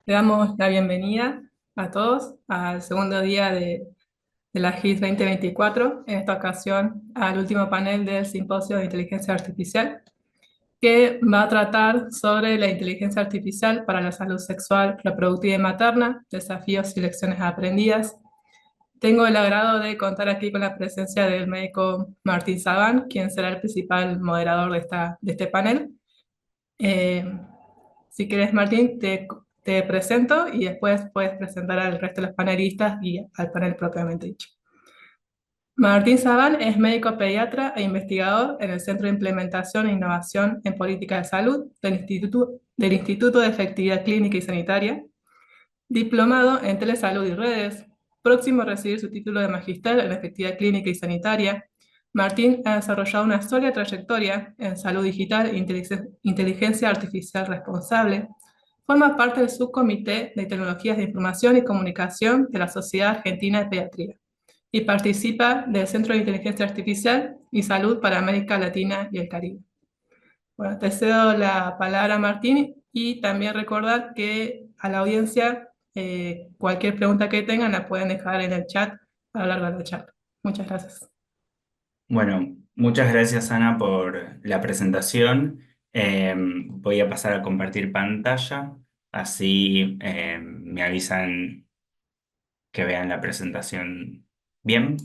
Le damos la bienvenida a todos al segundo día de la GIS 2024, en esta ocasión al último panel del Simposio de Inteligencia Artificial, que va a tratar sobre la inteligencia artificial para la salud sexual, reproductiva y materna, desafíos y lecciones aprendidas. Tengo el agrado de contar aquí con la presencia del médico Martín Sabán, quien será el principal moderador de este panel. Eh, si quieres, Martín, te presento y después puedes presentar al resto de los panelistas y al panel propiamente dicho. Martín Sabán es médico pediatra e investigador en el Centro de Implementación e Innovación en Política de Salud del Instituto de Efectividad Clínica y Sanitaria, diplomado en Telesalud y Redes, próximo a recibir su título de magíster en Efectividad Clínica y Sanitaria. Martín ha desarrollado una sólida trayectoria en salud digital e inteligencia artificial responsable. Forma parte del subcomité de tecnologías de información y comunicación de la Sociedad Argentina de Pediatría y participa del Centro de Inteligencia Artificial y Salud para América Latina y el Caribe. Bueno, te cedo la palabra, Martín, y también recordar que a la audiencia cualquier pregunta que tengan la pueden dejar en el chat a lo largo de la charla. Muchas gracias. Bueno, muchas gracias Ana por la presentación. Voy a pasar a compartir pantalla, así me avisan que vean la presentación bien.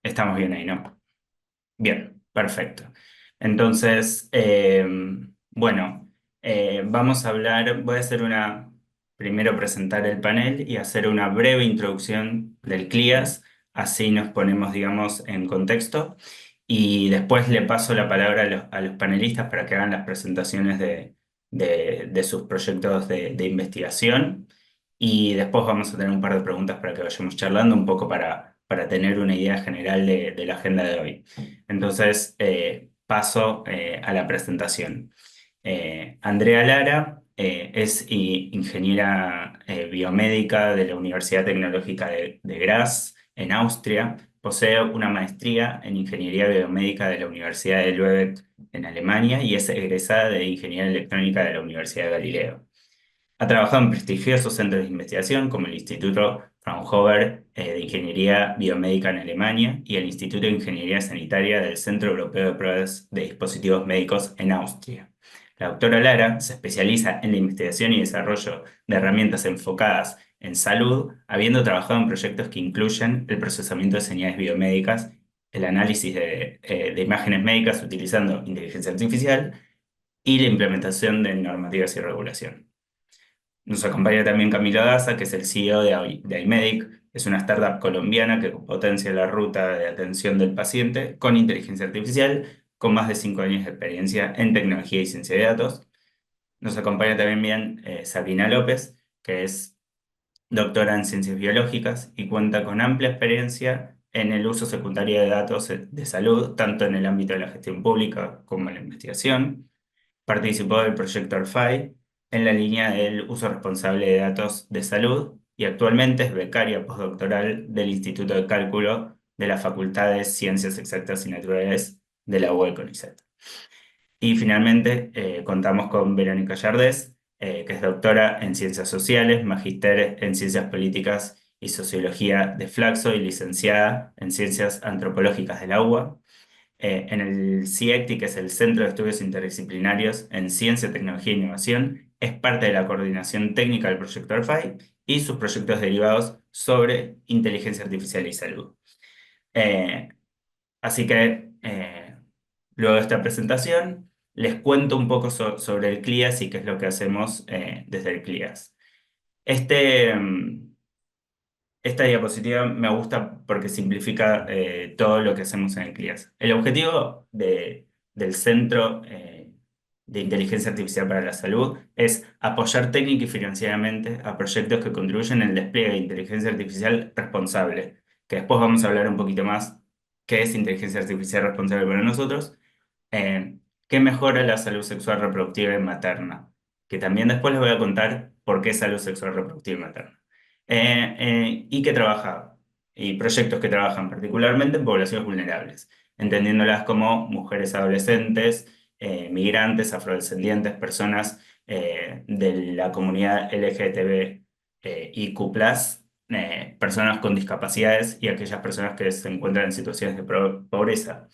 Estamos bien ahí, ¿no? Bien, perfecto. Entonces, bueno, vamos a hablar, voy a hacer primero presentar el panel y hacer una breve introducción del CLIAS, así nos ponemos, digamos, en contexto, y después le paso la palabra a los panelistas para que hagan las presentaciones de sus proyectos de investigación, y después vamos a tener un par de preguntas para que vayamos charlando un poco para tener una idea general de la agenda de hoy. Entonces, paso a la presentación. Andrea Lara es ingeniera biomédica de la Universidad Tecnológica de Graz, en Austria. Posee una maestría en ingeniería biomédica de la Universidad de Lübeck, en Alemania, y es egresada de ingeniería electrónica de la Universidad de Galileo. Ha trabajado en prestigiosos centros de investigación como el Instituto Fraunhofer de Ingeniería Biomédica en Alemania y el Instituto de Ingeniería Sanitaria del Centro Europeo de Pruebas de Dispositivos Médicos en Austria. La doctora Lara se especializa en la investigación y desarrollo de herramientas enfocadas en salud, habiendo trabajado en proyectos que incluyen el procesamiento de señales biomédicas, el análisis de imágenes médicas utilizando inteligencia artificial y la implementación de normativas y regulación. Nos acompaña también Camilo Daza, que es el CEO de iMedic. Es una startup colombiana que potencia la ruta de atención del paciente con inteligencia artificial, con más de 5 años de experiencia en tecnología y ciencia de datos. Nos acompaña también bien Sabrina López, que es doctora en ciencias biológicas y cuenta con amplia experiencia en el uso secundario de datos de salud, tanto en el ámbito de la gestión pública como en la investigación. Participó del proyecto ORFAI en la línea del uso responsable de datos de salud y actualmente es becaria postdoctoral del Instituto de Cálculo de la Facultad de Ciencias Exactas y Naturales de la UBA CONICET. Y finalmente contamos con Verónica Yardés, que es doctora en Ciencias Sociales, magíster en Ciencias Políticas y Sociología de Flaxo y licenciada en Ciencias Antropológicas de la UBA en el CIECTI, que es el Centro de Estudios Interdisciplinarios en Ciencia, Tecnología e Innovación, es parte de la coordinación técnica del proyecto ORFAI y sus proyectos derivados sobre inteligencia artificial y salud. Eh, Así que luego de esta presentación, les cuento un poco sobre el CLIAS y qué es lo que hacemos desde el CLIAS. Este, mm, Esta diapositiva me gusta porque simplifica todo lo que hacemos en el CLIAS. El objetivo del Centro de Inteligencia Artificial para la Salud es apoyar técnica y financieramente a proyectos que contribuyen al despliegue de inteligencia artificial responsable, que después vamos a hablar un poquito más qué es inteligencia artificial responsable para nosotros, eh, que mejora la salud sexual reproductiva y materna, que también después les voy a contar por qué salud sexual reproductiva y materna. Y que trabaja, y proyectos que trabajan particularmente en poblaciones vulnerables, entendiéndolas como mujeres adolescentes, migrantes, afrodescendientes, personas de la comunidad LGTBIQ+, personas con discapacidades y aquellas personas que se encuentran en situaciones de pobreza.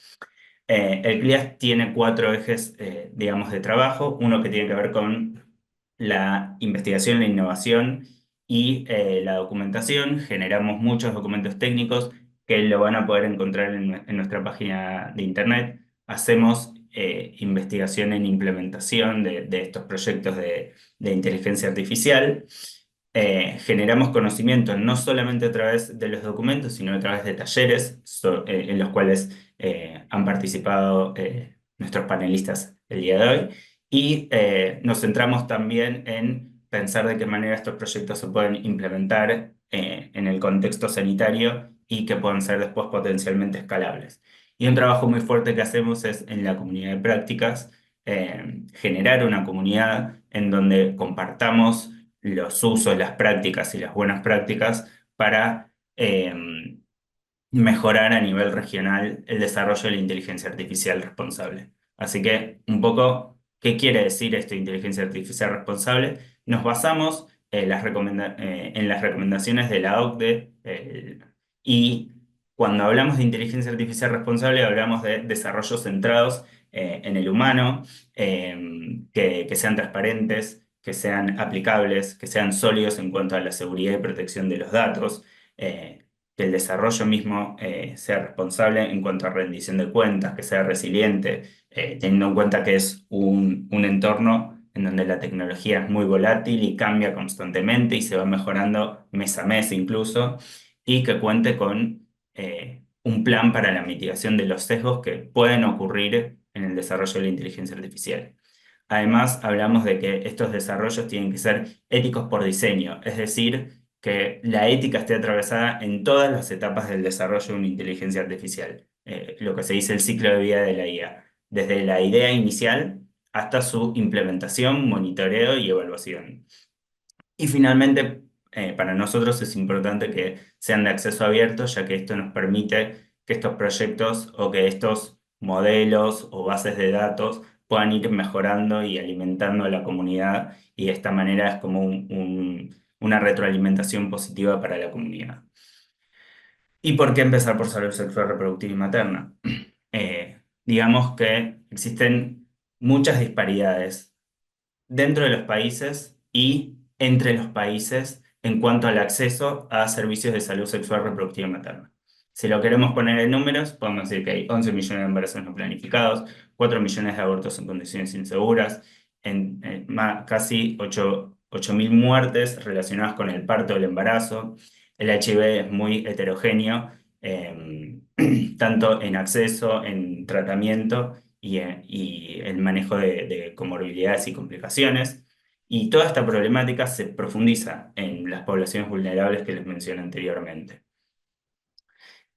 El CLIAS tiene cuatro ejes, digamos, de trabajo. Uno que tiene que ver con la investigación, la innovación y la documentación. Generamos muchos documentos técnicos que lo van a poder encontrar en nuestra página de internet. Hacemos investigación en implementación de estos proyectos de inteligencia artificial. Generamos conocimiento no solamente a través de los documentos, sino a través de talleres en los cuales han participado nuestros panelistas el día de hoy. Y nos centramos también en pensar de qué manera estos proyectos se pueden implementar en el contexto sanitario y que puedan ser después potencialmente escalables. Y un trabajo muy fuerte que hacemos es en la comunidad de prácticas, generar una comunidad en donde compartamos los usos, las prácticas y las buenas prácticas para mejorar a nivel regional el desarrollo de la inteligencia artificial responsable. Así que, un poco, ¿qué quiere decir esto de inteligencia artificial responsable? Nos basamos en las recomendaciones de la OCDE y cuando hablamos de inteligencia artificial responsable hablamos de desarrollos centrados en el humano, que sean transparentes, que sean aplicables, que sean sólidos en cuanto a la seguridad y protección de los datos. Que el desarrollo mismo sea responsable en cuanto a rendición de cuentas, que sea resiliente, teniendo en cuenta que es un entorno en donde la tecnología es muy volátil y cambia constantemente y se va mejorando mes a mes incluso, y que cuente con un plan para la mitigación de los sesgos que pueden ocurrir en el desarrollo de la inteligencia artificial. Además, hablamos de que estos desarrollos tienen que ser éticos por diseño, es decir, que la ética esté atravesada en todas las etapas del desarrollo de una inteligencia artificial, lo que se dice el ciclo de vida de la IA, desde la idea inicial hasta su implementación, monitoreo y evaluación. Y finalmente, para nosotros es importante que sean de acceso abierto, ya que esto nos permite que estos proyectos o que estos modelos o bases de datos puedan ir mejorando y alimentando a la comunidad y de esta manera es como una retroalimentación positiva para la comunidad. ¿Y por qué empezar por salud sexual, reproductiva y materna? Digamos que existen muchas disparidades dentro de los países y entre los países en cuanto al acceso a servicios de salud sexual, reproductiva y materna. Si lo queremos poner en números, podemos decir que hay 11 millones de embarazos no planificados, 4 millones de abortos en condiciones inseguras, casi 8.000 muertes relacionadas con el parto del embarazo. El HIV es muy heterogéneo, tanto en acceso, en tratamiento y el manejo de comorbilidades y complicaciones. Y toda esta problemática se profundiza en las poblaciones vulnerables que les mencioné anteriormente.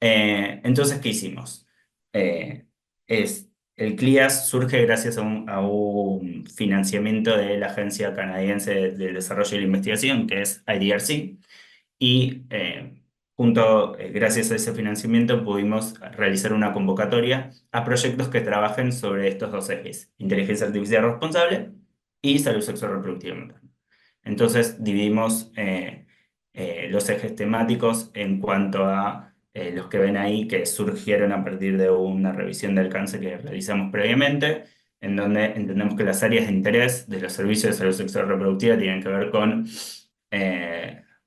Entonces, ¿qué hicimos? Eh, el CLIAS surge gracias a un financiamiento de la Agencia Canadiense del Desarrollo y la Investigación, que es IDRC, y gracias a ese financiamiento pudimos realizar una convocatoria a proyectos que trabajen sobre estos dos ejes, inteligencia artificial responsable y salud sexual reproductiva y materna. Entonces dividimos los ejes temáticos en cuanto a los que ven ahí que surgieron a partir de una revisión de alcance que realizamos previamente, en donde entendemos que las áreas de interés de los servicios de salud sexual reproductiva tienen que ver con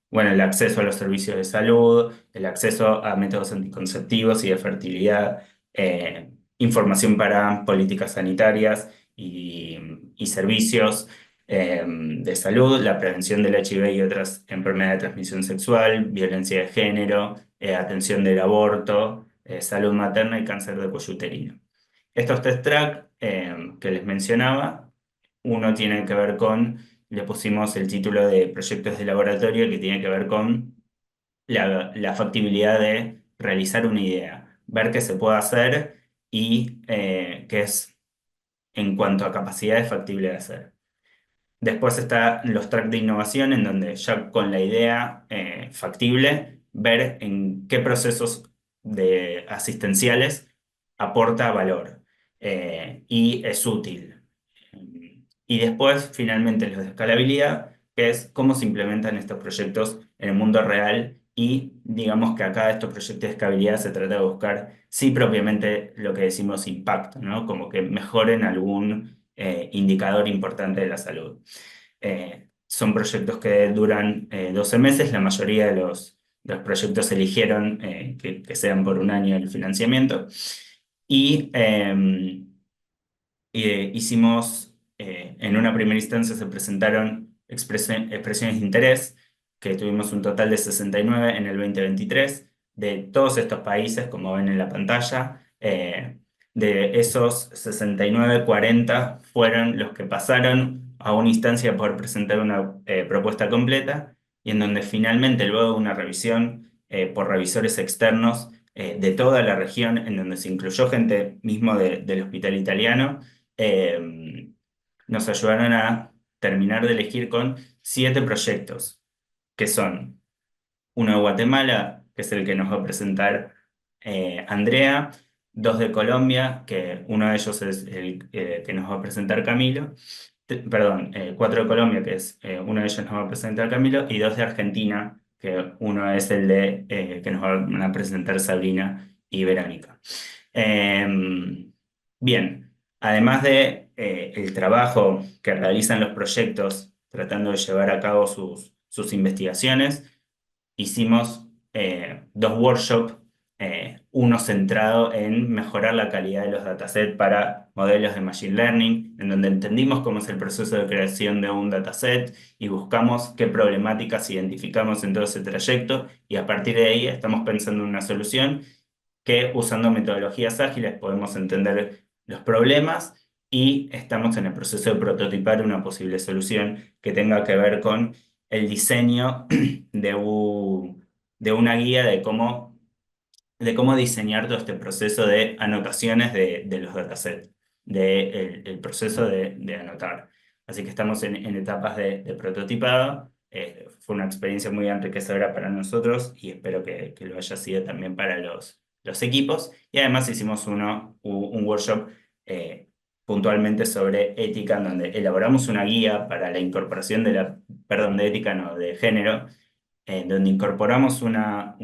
bueno, el acceso a los servicios de salud, el acceso a métodos anticonceptivos y de fertilidad, información para políticas sanitarias y servicios de salud, la prevención del HIV y otras enfermedades de transmisión sexual, violencia de género, atención del aborto, salud materna y cáncer de cuello uterino. Estos test track que les mencionaba, uno tiene que ver con, le pusimos el título de proyectos de laboratorio que tiene que ver con la factibilidad de realizar una idea, ver qué se puede hacer y qué es en cuanto a capacidad factible de hacer. Después están los tracks de innovación, en donde ya con la idea factible, ver en qué procesos asistenciales aporta valor y es útil. Y después, finalmente, los de escalabilidad, que es cómo se implementan estos proyectos en el mundo real. Y digamos que acá estos proyectos de escalabilidad se trata de buscar, sí, propiamente lo que decimos impacto, ¿no? Como que mejoren algún indicador importante de la salud. Son proyectos que duran 12 meses, la mayoría de los proyectos eligieron que sean por un año el financiamiento. Y hicimos, en una primera instancia se presentaron expresiones de interés, que tuvimos un total de 69 en el 2023, de todos estos países, como ven en la pantalla. De esos 69, 40 fueron los que pasaron a una instancia de poder presentar una propuesta completa, y en donde finalmente, luego de una revisión por revisores externos de toda la región, en donde se incluyó gente mismo del hospital italiano, eh, nos ayudaron a terminar de elegir con 7 proyectos, que son uno de Guatemala, que es el que nos va a presentar Andrea, 2 de Colombia, que uno de ellos es el que nos va a presentar Camilo, perdón, 4 de Colombia, que es uno de ellos nos va a presentar Camilo, y 2 de Argentina, que uno es el de que nos van a presentar Sabrina y Verónica. Bien, además de el trabajo que realizan los proyectos tratando de llevar a cabo sus investigaciones, hicimos 2 workshops, uno centrado en mejorar la calidad de los datasets para modelos de Machine Learning, en donde entendimos cómo es el proceso de creación de un dataset y buscamos qué problemáticas identificamos en todo ese trayecto, y a partir de ahí estamos pensando en una solución que, usando metodologías ágiles, podemos entender los problemas, y estamos en el proceso de prototipar una posible solución que tenga que ver con el diseño de una guía de cómo diseñar todo este proceso de anotaciones de los datasets, el proceso de anotar. Así que estamos en etapas de prototipado. Fue una experiencia muy enriquecedora para nosotros, y espero que lo haya sido también para los equipos. Y además hicimos un workshop puntualmente sobre ética, en donde elaboramos una guía para la incorporación perdón, de ética, no, de género, donde incorporamos una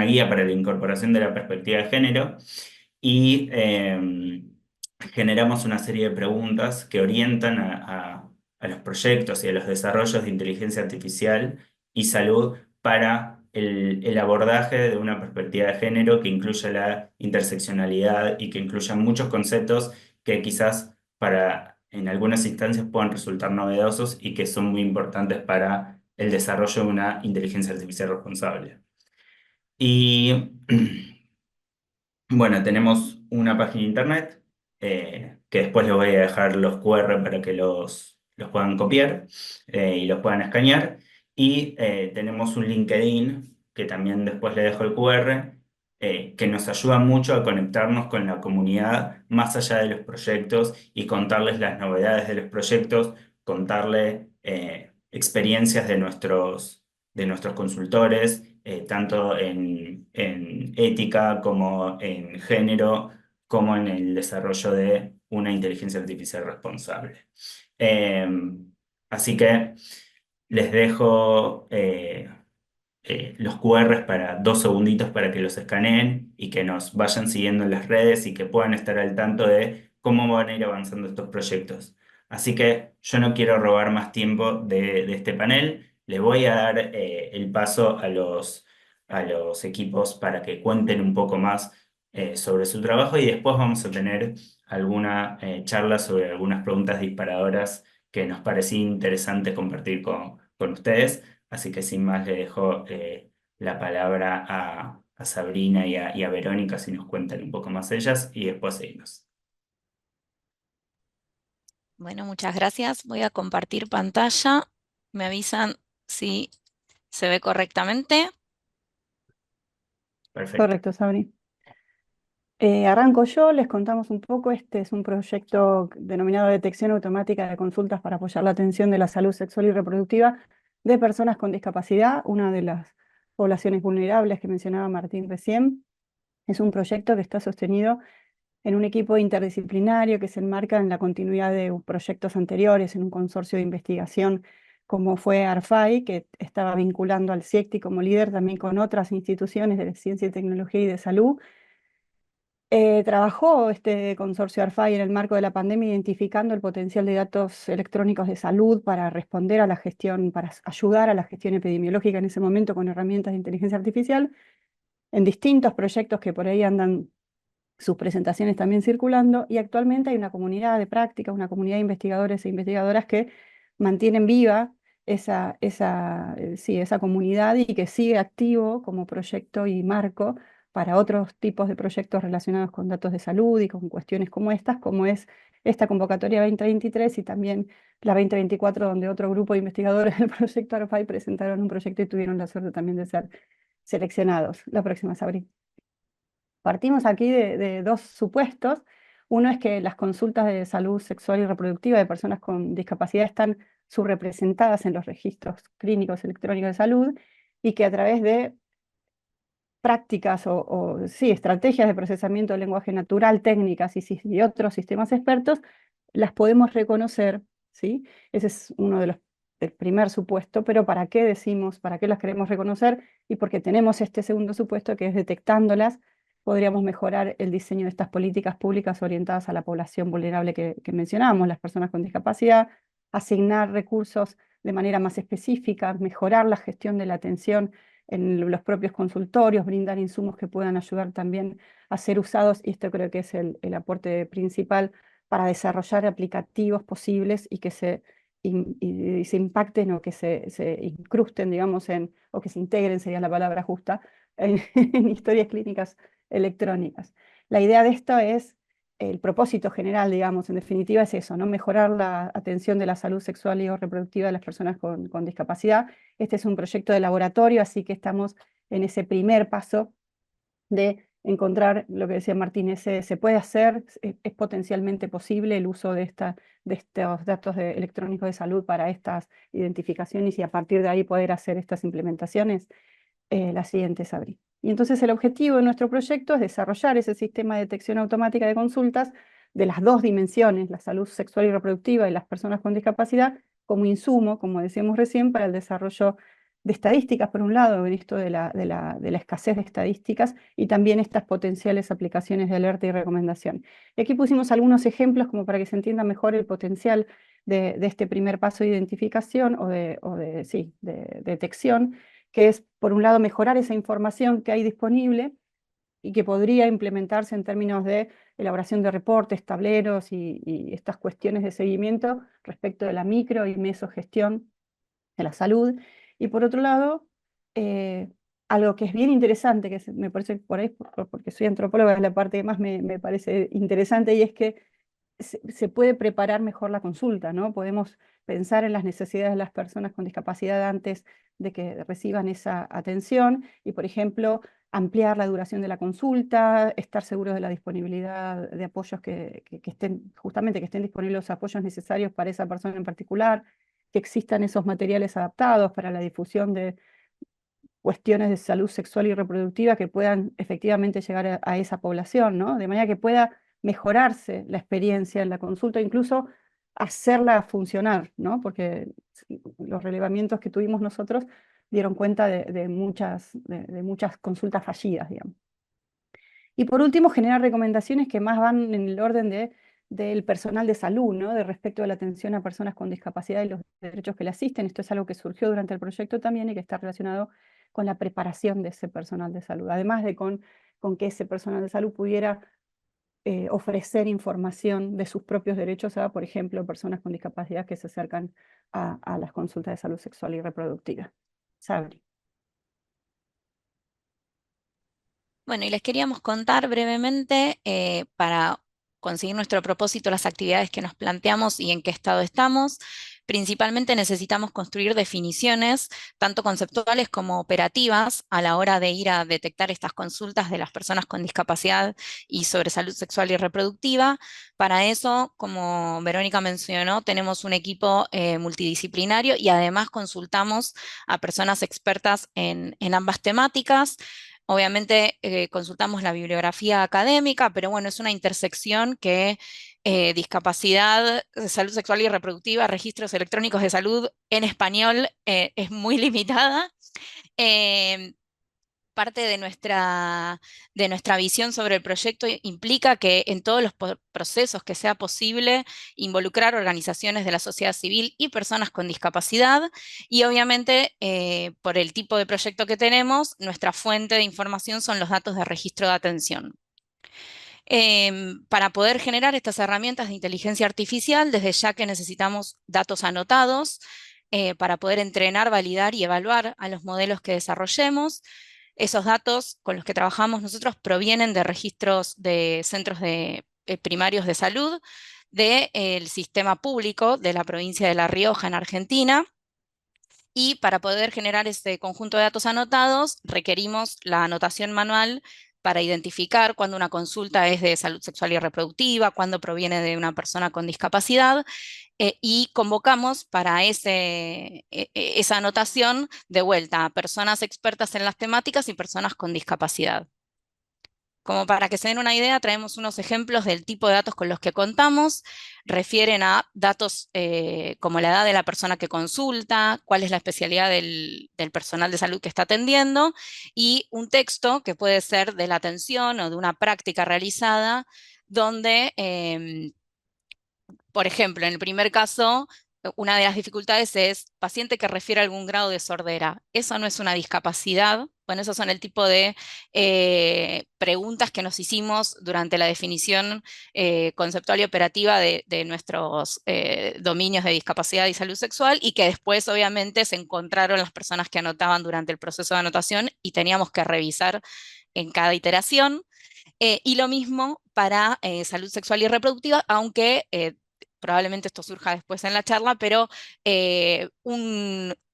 guía para la incorporación de la perspectiva de género, y generamos una serie de preguntas que orientan a los proyectos y a los desarrollos de inteligencia artificial y salud para el abordaje de una perspectiva de género que incluya la interseccionalidad y que incluya muchos conceptos que quizás en algunas instancias puedan resultar novedosos y que son muy importantes para el desarrollo de una inteligencia artificial responsable. Y bueno, tenemos una página de internet que después les voy a dejar los QR para que los puedan copiar y los puedan escanear. Y tenemos un LinkedIn que también después le dejo el QR, que nos ayuda mucho a conectarnos con la comunidad más allá de los proyectos y contarles las novedades de los proyectos, contarle experiencias de nuestros consultores, tanto en ética como en género, como en el desarrollo de una inteligencia artificial responsable. Eh, Así que les dejo los QRs para 2 segunditos para que los escaneen y que nos vayan siguiendo en las redes y que puedan estar al tanto de cómo van a ir avanzando estos proyectos. Así que yo no quiero robar más tiempo de este panel. Le voy a dar el paso a los equipos para que cuenten un poco más sobre su trabajo, y después vamos a tener alguna charla sobre algunas preguntas disparadoras que nos parecía interesante compartir con ustedes. Así que sin más le dejo la palabra a Sabrina y a Verónica, si nos cuentan un poco más ellas, y después seguimos. Bueno, muchas gracias. Voy a compartir pantalla. Me avisan si se ve correctamente. Perfecto. Correcto, Sabri. Arranco yo, les contamos un poco. Este es un proyecto denominado Detección Automática de Consultas para apoyar la atención de la salud sexual y reproductiva de personas con discapacidad, una de las poblaciones vulnerables que mencionaba Martín recién. Es un proyecto que está sostenido en un equipo interdisciplinario que se enmarca en la continuidad de proyectos anteriores, en un consorcio de investigación como fue ARFAI, que estaba vinculando al CIECTI como líder también con otras instituciones de ciencia y tecnología y de salud. Trabajó este consorcio ARFAI en el marco de la pandemia identificando el potencial de datos electrónicos de salud para responder a la gestión, para ayudar a la gestión epidemiológica en ese momento con herramientas de inteligencia artificial en distintos proyectos que por ahí andan sus presentaciones también circulando, y actualmente hay una comunidad de práctica, una comunidad de investigadores e investigadoras que mantienen viva esa comunidad y que sigue activo como proyecto y marco para otros tipos de proyectos relacionados con datos de salud y con cuestiones como estas, como es esta convocatoria 2023 y también la 2024, donde otro grupo de investigadores del proyecto ARPAI presentaron un proyecto y tuvieron la suerte también de ser seleccionados. La próxima, Sabri. Partimos aquí de dos supuestos. Uno es que las consultas de salud sexual y reproductiva de personas con discapacidad están subrepresentadas en los registros clínicos electrónicos de salud y que a través de prácticas sí, estrategias de procesamiento del lenguaje natural, técnicas y otros sistemas expertos, las podemos reconocer, ¿sí? Ese es uno de el primer supuesto, pero ¿para qué decimos, para qué las queremos reconocer? Y porque tenemos este segundo supuesto que es detectándolas, podríamos mejorar el diseño de estas políticas públicas orientadas a la población vulnerable que mencionábamos, las personas con discapacidad, asignar recursos de manera más específica, mejorar la gestión de la atención en los propios consultorios, brindar insumos que puedan ayudar también a ser usados, y esto creo que es el aporte principal para desarrollar aplicativos posibles y que y se impacten o que se incrusten, digamos, o que se integren, sería la palabra justa, en historias clínicas electrónicas. La idea de esto es, el propósito general, digamos, en definitiva es eso, ¿no? Mejorar la atención de la salud sexual y o reproductiva de las personas con discapacidad. Este es un proyecto de laboratorio, así que estamos en ese primer paso de encontrar lo que decía Martínez, se puede hacer, es potencialmente posible el uso de estos datos electrónicos de salud para estas identificaciones y a partir de ahí poder hacer estas implementaciones. La siguiente, Sabri. Y entonces el objetivo de nuestro proyecto es desarrollar ese sistema de detección automática de consultas de las dos dimensiones, la salud sexual y reproductiva y las personas con discapacidad, como insumo, como decíamos recién, para el desarrollo de estadísticas, por un lado, en esto de la escasez de estadísticas, y también estas potenciales aplicaciones de alerta y recomendación. Y aquí pusimos algunos ejemplos como para que se entienda mejor el potencial de este primer paso de identificación de detección, que es, por un lado, mejorar esa información que hay disponible y que podría implementarse en términos de elaboración de reportes, tableros y estas cuestiones de seguimiento respecto de la micro y mesogestión de la salud. Y por otro lado, algo que es bien interesante, me parece por ahí, porque soy antropóloga, es la parte que más me parece interesante, y es que se puede preparar mejor la consulta, ¿no? Podemos pensar en las necesidades de las personas con discapacidad antes de que reciban esa atención y, por ejemplo, ampliar la duración de la consulta, estar seguros de la disponibilidad de apoyos que estén, justamente que estén disponibles los apoyos necesarios para esa persona en particular, que existan esos materiales adaptados para la difusión de cuestiones de salud sexual y reproductiva que puedan efectivamente llegar a esa población, ¿no? De manera que pueda mejorarse la experiencia en la consulta, incluso hacerla funcionar, ¿no? Porque los relevamientos que tuvimos nosotros dieron cuenta de muchas consultas fallidas, digamos. Y por último, generar recomendaciones que más van en el orden del personal de salud, ¿no? De respecto a la atención a personas con discapacidad y los derechos que le asisten. Esto es algo que surgió durante el proyecto también y que está relacionado con la preparación de ese personal de salud, además de con que ese personal de salud pudiera ofrecer información de sus propios derechos a, por ejemplo, personas con discapacidad que se acercan a las consultas de salud sexual y reproductiva. Sabri. Bueno, y les queríamos contar brevemente para conseguir nuestro propósito, las actividades que nos planteamos y en qué estado estamos. Principalmente necesitamos construir definiciones, tanto conceptuales como operativas, a la hora de ir a detectar estas consultas de las personas con discapacidad y sobre salud sexual y reproductiva. Para eso, como Verónica mencionó, tenemos un equipo multidisciplinario y además consultamos a personas expertas en ambas temáticas. Obviamente consultamos la bibliografía académica, pero bueno, es una intersección que discapacidad, salud sexual y reproductiva, registros electrónicos de salud en español es muy limitada. Em, Parte de nuestra visión sobre el proyecto implica que en todos los procesos que sea posible involucrar organizaciones de la sociedad civil y personas con discapacidad y obviamente por el tipo de proyecto que tenemos, nuestra fuente de información son los datos de registro de atención. Para poder generar estas herramientas de inteligencia artificial, desde ya que necesitamos datos anotados para poder entrenar, validar y evaluar a los modelos que desarrollemos. Esos datos con los que trabajamos nosotros provienen de registros de centros primarios de salud del sistema público de la provincia de La Rioja en Argentina. Y para poder generar este conjunto de datos anotados, requerimos la anotación manual para identificar cuando una consulta es de salud sexual y reproductiva, cuando proviene de una persona con discapacidad, y convocamos para esa anotación de vuelta a personas expertas en las temáticas y personas con discapacidad. Como para que se den una idea, traemos unos ejemplos del tipo de datos con los que contamos. Refieren a datos como la edad de la persona que consulta, cuál es la especialidad del personal de salud que está atendiendo, y un texto que puede ser de la atención o de una práctica realizada, donde por ejemplo, en el primer caso, una de las dificultades es paciente que refiere a algún grado de sordera. Eso no es una discapacidad. Bueno, esos son el tipo de preguntas que nos hicimos durante la definición conceptual y operativa de nuestros dominios de discapacidad y salud sexual y que después obviamente se encontraron las personas que anotaban durante el proceso de anotación y teníamos que revisar en cada iteración. Y lo mismo para salud sexual y reproductiva, aunque probablemente esto surja después en la charla, pero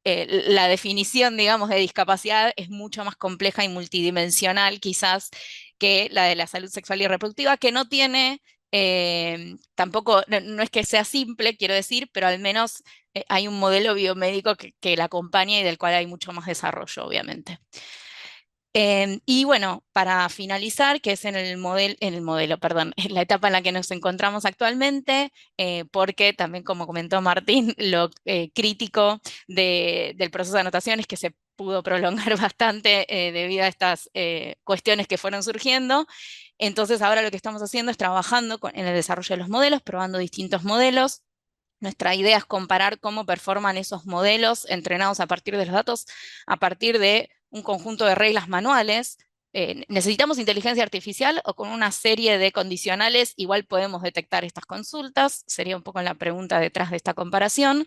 la definición, digamos, de discapacidad es mucho más compleja y multidimensional quizás que la de la salud sexual y reproductiva, que no tiene, tampoco, no es que sea simple, quiero decir, pero al menos hay un modelo biomédico que la acompaña y del cual hay mucho más desarrollo, obviamente. Y bueno, para finalizar, que es en el modelo, perdón, en la etapa en la que nos encontramos actualmente, porque también como comentó Martín, lo crítico del proceso de anotación es que se pudo prolongar bastante debido a estas cuestiones que fueron surgiendo. Entonces ahora lo que estamos haciendo es trabajando en el desarrollo de los modelos, probando distintos modelos. Nuestra idea es comparar cómo performan esos modelos entrenados a partir de los datos, a partir de un conjunto de reglas manuales. ¿Necesitamos inteligencia artificial o con una serie de condicionales igual podemos detectar estas consultas? Sería un poco la pregunta detrás de esta comparación.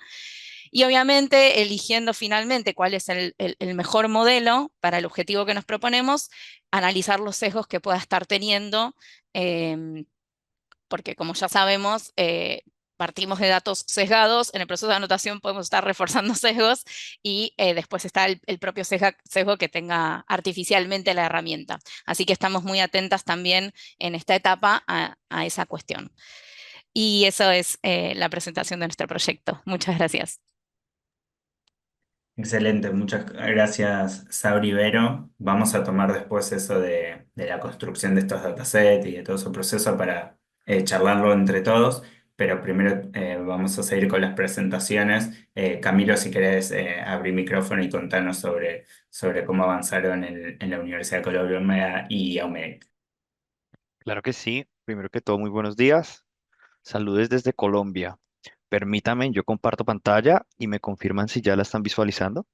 Y obviamente eligiendo finalmente cuál es el mejor modelo para el objetivo que nos proponemos, analizar los sesgos que pueda estar teniendo, porque como ya sabemos, partimos de datos sesgados, en el proceso de anotación podemos estar reforzando sesgos y después está el propio sesgo que tenga artificialmente la herramienta. Así que estamos muy atentas también en esta etapa a esa cuestión. Y eso es la presentación de nuestro proyecto. Muchas gracias. Excelente, muchas gracias, Sabri Vero. Vamos a tomar después eso de la construcción de estos datasets y de todo su proceso para charlarlo entre todos, pero primero vamos a seguir con las presentaciones. Camilo, si querés abrir micrófono y contarnos sobre cómo avanzaron en la Universidad de Colombia y AUMED. Claro que sí. Primero que todo, muy buenos días. Saludes desde Colombia. Permítame, yo comparto pantalla y me confirman si ya la están visualizando.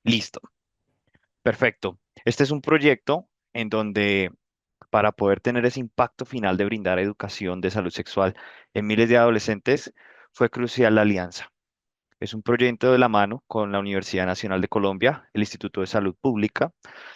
Listo. Perfecto. Este es un proyecto en donde para poder tener ese impacto final de brindar educación de salud sexual en miles de adolescentes fue crucial la alianza. Es un proyecto de la mano con la Universidad Nacional de Colombia, el Instituto de Salud Pública.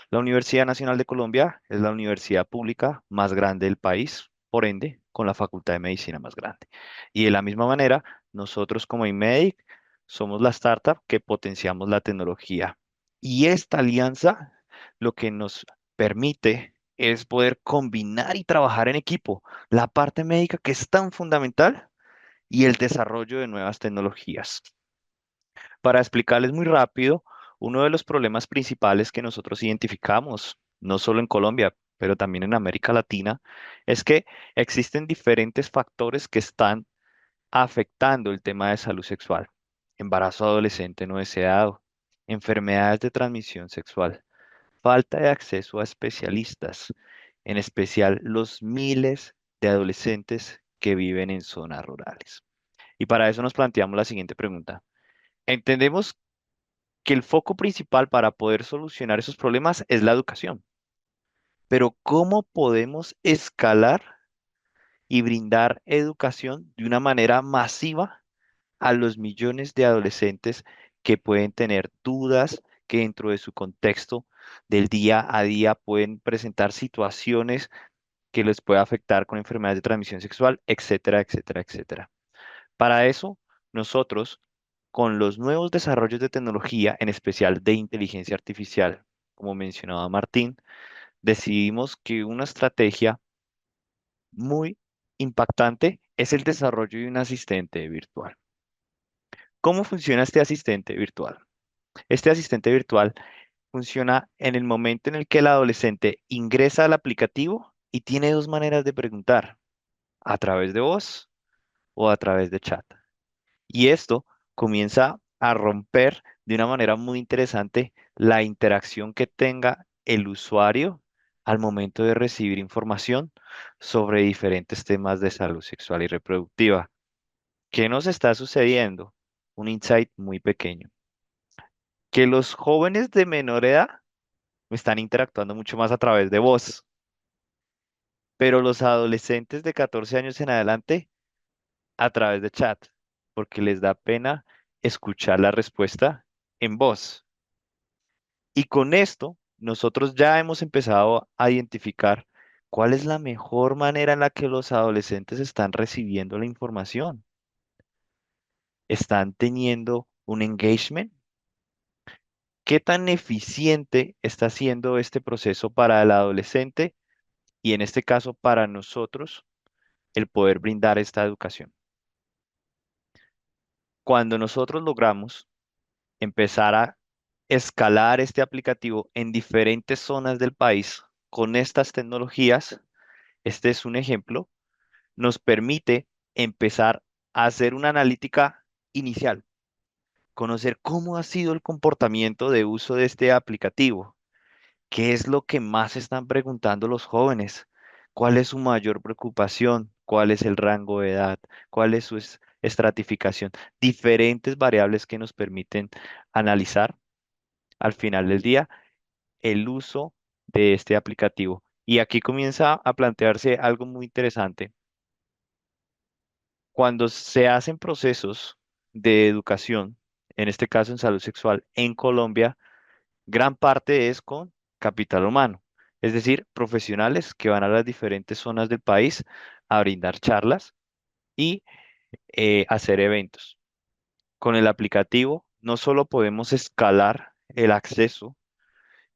La Universidad Nacional de Colombia es la universidad pública más grande del país, por ende, con la Facultad de Medicina más grande. Y de la misma manera, nosotros como IMEDIC somos la startup que potenciamos la tecnología. Y esta alianza lo que nos permite es poder combinar y trabajar en equipo la parte médica que es tan fundamental y el desarrollo de nuevas tecnologías. Para explicarles muy rápido, uno de los problemas principales que nosotros identificamos, no solo en Colombia, pero también en América Latina, es que existen diferentes factores que están afectando el tema de salud sexual. Embarazo adolescente no deseado, enfermedades de transmisión sexual, falta de acceso a especialistas, en especial los miles de adolescentes que viven en zonas rurales. Y para eso nos planteamos la siguiente pregunta. Entendemos que el foco principal para poder solucionar esos problemas es la educación, pero ¿cómo podemos escalar y brindar educación de una manera masiva a los millones de adolescentes que pueden tener dudas, que dentro de su contexto del día a día pueden presentar situaciones que les puede afectar con enfermedades de transmisión sexual, etcétera, etcétera, etcétera? Para eso, nosotros, con los nuevos desarrollos de tecnología, en especial de inteligencia artificial, como mencionaba Martín, decidimos que una estrategia muy impactante es el desarrollo de un asistente virtual. ¿Cómo funciona este asistente virtual? Este asistente virtual funciona en el momento en el que el adolescente ingresa al aplicativo y tiene dos maneras de preguntar, a través de voz o a través de chat. Y esto comienza a romper de una manera muy interesante la interacción que tenga el usuario al momento de recibir información sobre diferentes temas de salud sexual y reproductiva. ¿Qué nos está sucediendo? Un insight muy pequeño. Que los jóvenes de menor edad están interactuando mucho más a través de voz, pero los adolescentes de 14 años en adelante a través de chat, porque les da pena escuchar la respuesta en voz. Y con esto, nosotros ya hemos empezado a identificar cuál es la mejor manera en la que los adolescentes están recibiendo la información. ¿Están teniendo un engagement? ¿Qué tan eficiente está siendo este proceso para el adolescente y en este caso para nosotros el poder brindar esta educación? Cuando nosotros logramos empezar a escalar este aplicativo en diferentes zonas del país con estas tecnologías, este es un ejemplo, nos permite empezar a hacer una analítica inicial, conocer cómo ha sido el comportamiento de uso de este aplicativo, qué es lo que más están preguntando los jóvenes, cuál es su mayor preocupación, cuál es el rango de edad, cuál es su estratificación, diferentes variables que nos permiten analizar al final del día el uso de este aplicativo. Y aquí comienza a plantearse algo muy interesante. Cuando se hacen procesos de educación, en este caso en salud sexual, en Colombia, gran parte es con capital humano, es decir, profesionales que van a las diferentes zonas del país a brindar charlas y hacer eventos. Con el aplicativo no solo podemos escalar el acceso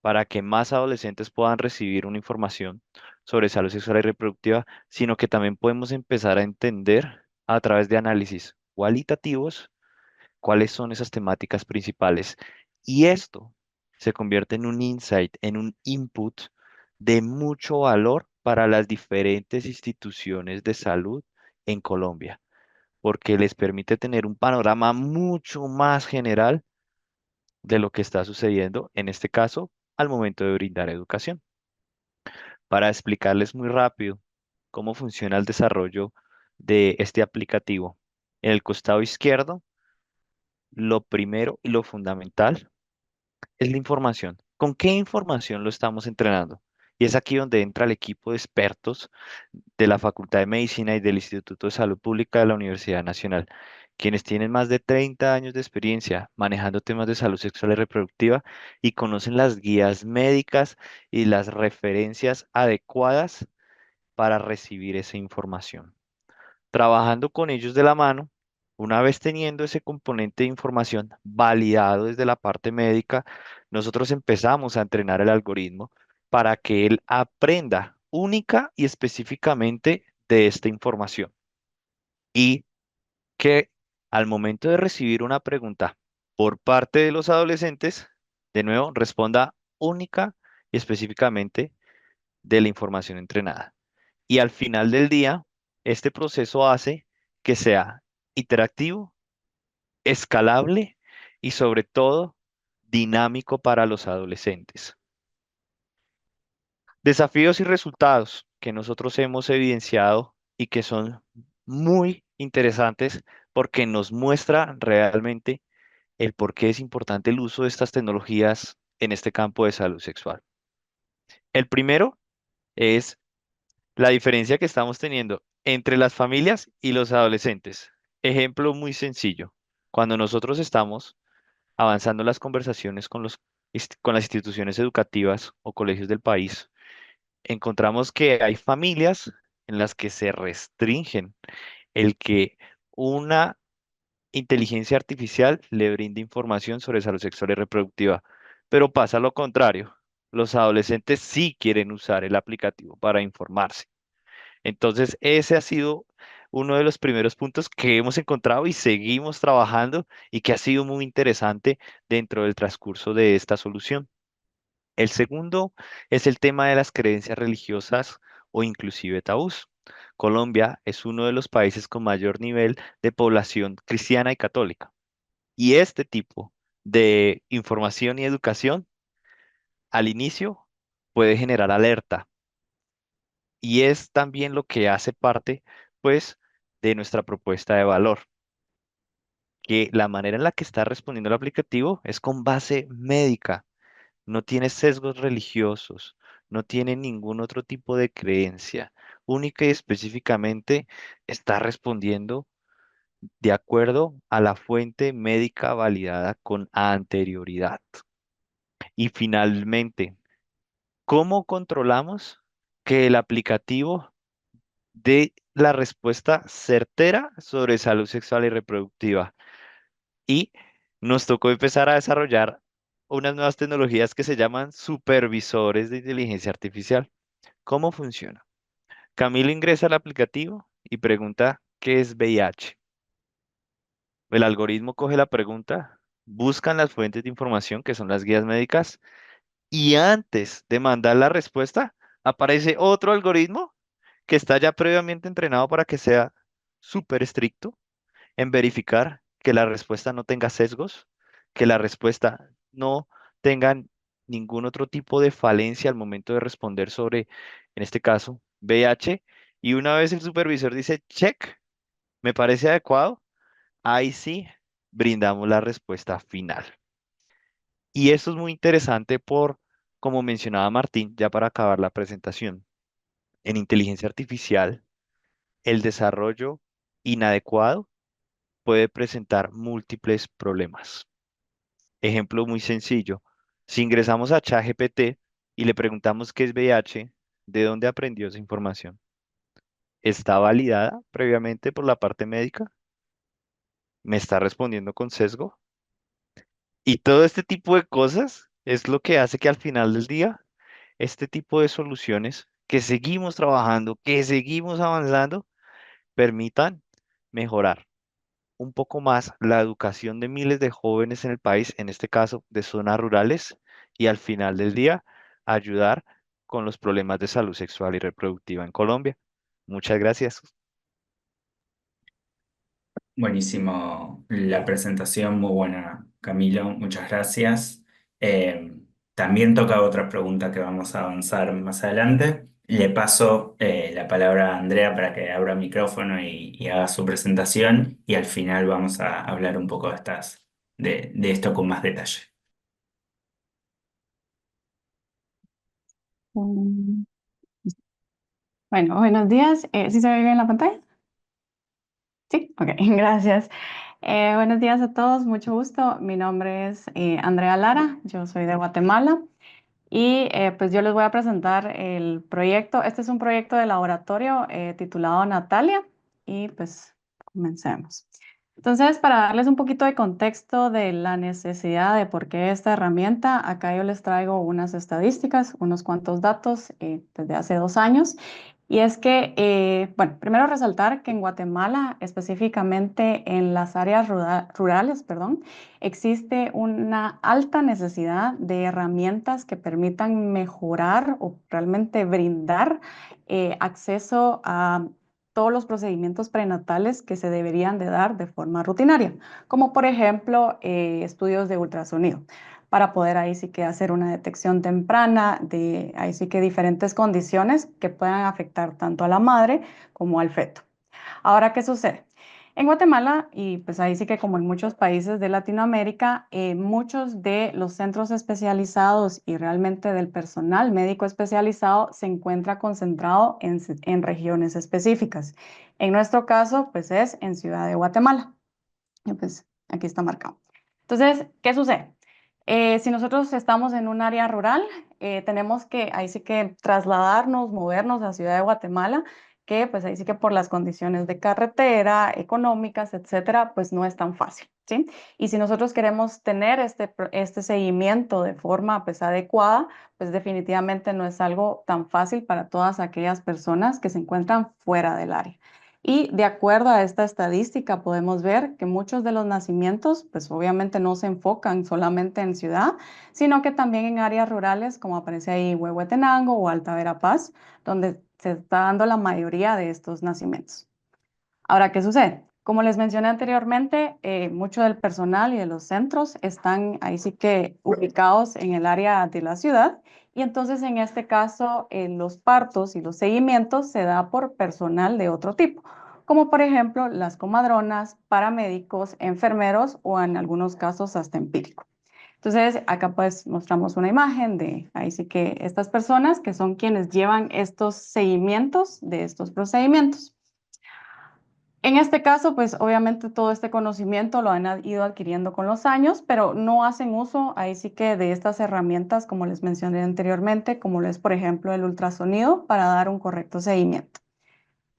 para que más adolescentes puedan recibir una información sobre salud sexual y reproductiva, sino que también podemos empezar a entender a través de análisis cualitativos cuáles son esas temáticas principales. Y esto se convierte en un insight, en un input de mucho valor para las diferentes instituciones de salud en Colombia, porque les permite tener un panorama mucho más general de lo que está sucediendo, en este caso, al momento de brindar educación. Para explicarles muy rápido cómo funciona el desarrollo de este aplicativo. En el costado izquierdo, lo primero y lo fundamental es la información. ¿Con qué información lo estamos entrenando? Y es aquí donde entra el equipo de expertos de la Facultad de Medicina y del Instituto de Salud Pública de la Universidad Nacional, quienes tienen más de 30 años de experiencia manejando temas de salud sexual y reproductiva y conocen las guías médicas y las referencias adecuadas para recibir esa información. Trabajando con ellos de la mano, una vez teniendo ese componente de información validado desde la parte médica, nosotros empezamos a entrenar el algoritmo para que él aprenda única y específicamente de esta información y que al momento de recibir una pregunta por parte de los adolescentes, de nuevo, responda única y específicamente de la información entrenada. Y al final del día, este proceso hace que sea interactivo, escalable y sobre todo dinámico para los adolescentes. Desafíos y resultados que nosotros hemos evidenciado y que son muy interesantes porque nos muestra realmente el por qué es importante el uso de estas tecnologías en este campo de salud sexual. El primero es la diferencia que estamos teniendo entre las familias y los adolescentes. Ejemplo muy sencillo. Cuando nosotros estamos avanzando las conversaciones con con las instituciones educativas o colegios del país, encontramos que hay familias en las que se restringen el que una inteligencia artificial le brinde información sobre salud sexual y reproductiva, pero pasa lo contrario. Los adolescentes sí quieren usar el aplicativo para informarse. Entonces, ese ha sido uno de los primeros puntos que hemos encontrado y seguimos trabajando y que ha sido muy interesante dentro del transcurso de esta solución. El segundo es el tema de las creencias religiosas o inclusive tabús. Colombia es uno de los países con mayor nivel de población cristiana y católica. Y este tipo de información y educación al inicio puede generar alerta y es también lo que hace parte, pues, de nuestra propuesta de valor, que la manera en la que está respondiendo el aplicativo es con base médica, no tiene sesgos religiosos, no tiene ningún otro tipo de creencia, única y específicamente está respondiendo de acuerdo a la fuente médica validada con anterioridad. Y finalmente, ¿cómo controlamos que el aplicativo dé la respuesta certera sobre salud sexual y reproductiva? Y nos tocó empezar a desarrollar unas nuevas tecnologías que se llaman supervisores de inteligencia artificial. ¿Cómo funciona? Camilo ingresa al aplicativo y pregunta qué es VIH. El algoritmo coge la pregunta, buscan las fuentes de información que son las guías médicas y antes de mandar la respuesta aparece otro algoritmo que está ya previamente entrenado para que sea súper estricto en verificar que la respuesta no tenga sesgos, que la respuesta no tenga ningún otro tipo de falencia al momento de responder sobre, en este caso, VIH. Y una vez el supervisor dice, check, me parece adecuado, ahí sí brindamos la respuesta final. Y esto es muy interesante por, como mencionaba Martín, ya para acabar la presentación, en inteligencia artificial, el desarrollo inadecuado puede presentar múltiples problemas. Ejemplo muy sencillo. Si ingresamos a ChatGPT y le preguntamos qué es VIH, ¿de dónde aprendió esa información? ¿Está validada previamente por la parte médica? ¿Me está respondiendo con sesgo? Y todo este tipo de cosas es lo que hace que al final del día, este tipo de soluciones que seguimos trabajando, que seguimos avanzando, permitan mejorar un poco más la educación de miles de jóvenes en el país, en este caso de zonas rurales, y al final del día ayudar con los problemas de salud sexual y reproductiva en Colombia. Muchas gracias. Buenísimo la presentación, muy buena, Camilo, muchas gracias. Eh, También toca otra pregunta que vamos a avanzar más adelante. Le paso la palabra a Andrea para que abra el micrófono y haga su presentación y al final vamos a hablar un poco de esto con más detalle. Mm, Bueno, buenos días. ¿Sí se ve bien la pantalla? Sí, ok, gracias. Buenos días a todos, mucho gusto. Mi nombre es Andrea Lara, yo soy de Guatemala y pues yo les voy a presentar el proyecto. Este es un proyecto de laboratorio titulado Natalia y pues comencemos. Entonces, para darles un poquito de contexto de la necesidad de por qué esta herramienta, acá yo les traigo unas estadísticas, unos cuantos datos desde hace 2 años Y es que, bueno, primero resaltar que en Guatemala, específicamente en las áreas rurales, perdón, existe una alta necesidad de herramientas que permitan mejorar o realmente brindar acceso a todos los procedimientos prenatales que se deberían de dar de forma rutinaria, como por ejemplo estudios de ultrasonido para poder ahí sí que hacer una detección temprana de ahí sí que diferentes condiciones que puedan afectar tanto a la madre como al feto. Ahora, ¿qué sucede? En Guatemala, y pues ahí sí que como en muchos países de Latinoamérica, muchos de los centros especializados y realmente del personal médico especializado se encuentra concentrado en regiones específicas. En nuestro caso, pues es en Ciudad de Guatemala. Y pues aquí está marcado. Entonces, ¿qué sucede? Si nosotros estamos en un área rural, tenemos que ahí sí que trasladarnos, movernos a Ciudad de Guatemala, que pues ahí sí que por las condiciones de carretera, económicas, etcétera, pues no es tan fácil, ¿sí? Y si nosotros queremos tener este seguimiento de forma pues adecuada, pues definitivamente no es algo tan fácil para todas aquellas personas que se encuentran fuera del área. Y de acuerdo a esta estadística, podemos ver que muchos de los nacimientos, pues obviamente no se enfocan solamente en ciudad, sino que también en áreas rurales, como aparece ahí Huehuetenango o Alta Verapaz, donde se está dando la mayoría de estos nacimientos. Ahora, ¿qué sucede? Como les mencioné anteriormente, mucho del personal y de los centros están ahí sí que ubicados en el área de la ciudad y entonces en este caso los partos y los seguimientos se da por personal de otro tipo, como por ejemplo las comadronas, paramédicos, enfermeros o en algunos casos hasta empírico. Entonces, acá pues mostramos una imagen de ahí sí que estas personas que son quienes llevan estos seguimientos de estos procedimientos. En este caso, pues obviamente todo este conocimiento lo han ido adquiriendo con los años, pero no hacen uso ahí sí que de estas herramientas, como les mencioné anteriormente, como lo es, por ejemplo, el ultrasonido para dar un correcto seguimiento.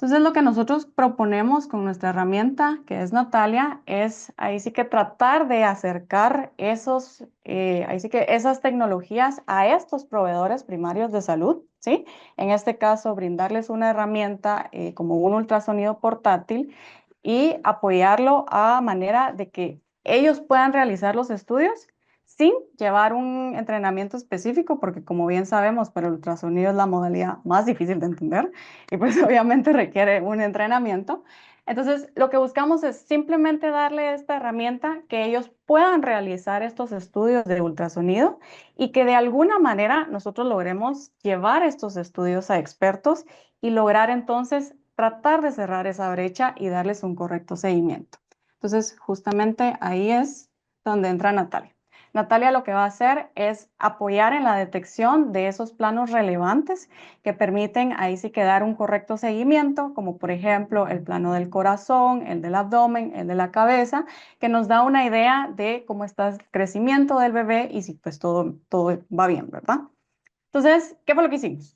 Entonces, lo que nosotros proponemos con nuestra herramienta, que es Natalia, es ahí sí que tratar de acercar ahí sí que esas tecnologías a estos proveedores primarios de salud, ¿sí? En este caso, brindarles una herramienta como un ultrasonido portátil y apoyarlo a manera de que ellos puedan realizar los estudios sin llevar un entrenamiento específico, porque como bien sabemos, pero el ultrasonido es la modalidad más difícil de entender y pues obviamente requiere un entrenamiento. Entonces, lo que buscamos es simplemente darle esta herramienta que ellos puedan realizar estos estudios de ultrasonido y que de alguna manera nosotros logremos llevar estos estudios a expertos y lograr entonces tratar de cerrar esa brecha y darles un correcto seguimiento. Entonces, justamente ahí es donde entra Natalia. Natalia lo que va a hacer es apoyar en la detección de esos planos relevantes que permiten ahí sí que dar un correcto seguimiento, como por ejemplo el plano del corazón, el del abdomen, el de la cabeza, que nos da una idea de cómo está el crecimiento del bebé y si pues todo va bien, ¿verdad? Entonces, ¿qué fue lo que hicimos?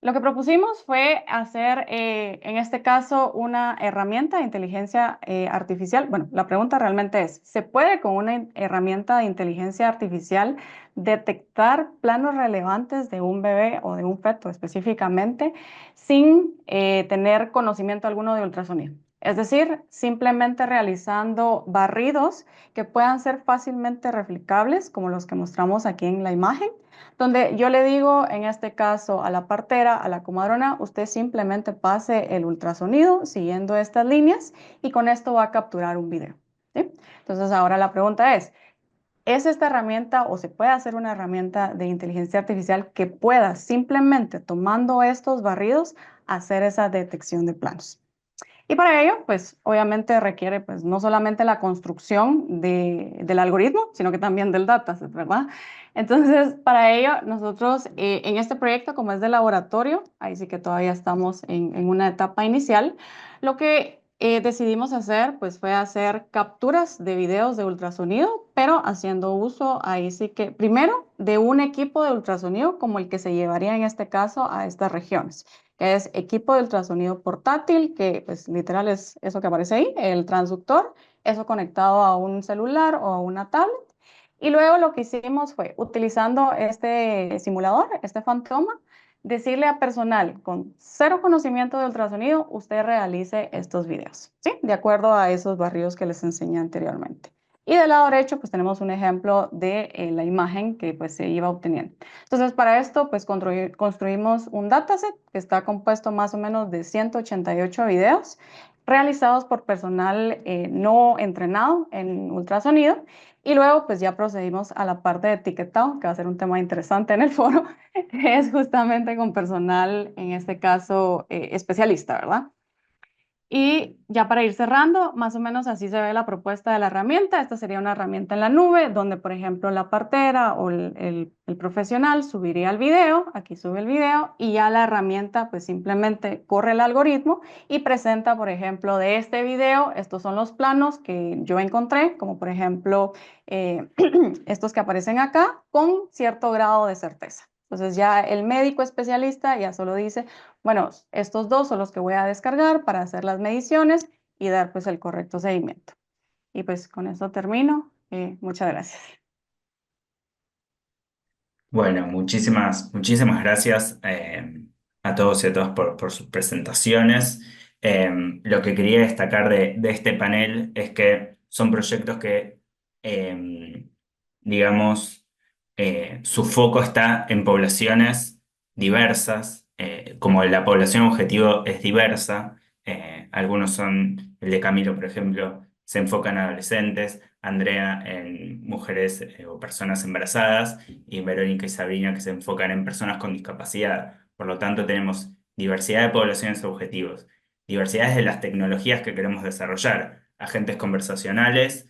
Lo que propusimos fue hacer, en este caso, una herramienta de inteligencia artificial. Bueno, la pregunta realmente es, ¿se puede con una herramienta de inteligencia artificial detectar planos relevantes de un bebé o de un feto específicamente sin tener conocimiento alguno de ultrasonido? Es decir, simplemente realizando barridos que puedan ser fácilmente replicables, como los que mostramos aquí en la imagen, donde yo le digo, en este caso, a la partera, a la comadrona, usted simplemente pase el ultrasonido siguiendo estas líneas y con esto va a capturar un video, ¿sí? Entonces, ahora la pregunta ¿es esta herramienta o se puede hacer una herramienta de inteligencia artificial que pueda simplemente tomando estos barridos hacer esa detección de planos? Y para ello, pues obviamente requiere pues no solamente la construcción del algoritmo, sino que también del dataset, ¿verdad? Entonces, para ello, nosotros en este proyecto, como es de laboratorio, ahí sí que todavía estamos en una etapa inicial, lo que decidimos hacer pues fue hacer capturas de videos de ultrasonido, pero haciendo uso ahí sí que primero de un equipo de ultrasonido como el que se llevaría en este caso a estas regiones, que es equipo de ultrasonido portátil, que pues literal es eso que aparece ahí, el transductor, eso conectado a un celular o a una tablet. Y luego lo que hicimos fue, utilizando este simulador, este Fantoma, decirle a personal con cero conocimiento de ultrasonido, usted realice estos videos, ¿sí? De acuerdo a esos barridos que les enseñé anteriormente. Y del lado derecho, pues tenemos un ejemplo de la imagen que pues se iba obteniendo. Entonces, para esto, pues construimos un dataset que está compuesto más o menos de 188 videos realizados por personal no entrenado en ultrasonido. Y luego, pues ya procedimos a la parte de etiquetado, que va a ser un tema interesante en el foro, es justamente con personal, en este caso, especialista, ¿verdad? Y ya para ir cerrando, más o menos así se ve la propuesta de la herramienta. Esta sería una herramienta en la nube, donde, por ejemplo, la partera o el profesional subiría el video, aquí sube el video, y ya la herramienta pues simplemente corre el algoritmo y presenta, por ejemplo, de este video, estos son los planos que yo encontré, como por ejemplo, estos que aparecen acá, con cierto grado de certeza. Entonces ya el médico especialista ya solo dice, bueno, estos dos son los que voy a descargar para hacer las mediciones y dar pues el correcto seguimiento. Y pues con eso termino. Muchas gracias. Bueno, muchísimas gracias a todos y a todas por sus presentaciones. Lo que quería destacar de este panel es que son proyectos que, digamos, su foco está en poblaciones diversas, como la población objetivo es diversa. Algunos son, el de Camilo, por ejemplo, se enfoca en adolescentes, Andrea en mujeres o personas embarazadas, y Verónica y Sabrina que se enfocan en personas con discapacidad. Por lo tanto, tenemos diversidad de poblaciones objetivos, diversidades de las tecnologías que queremos desarrollar, agentes conversacionales,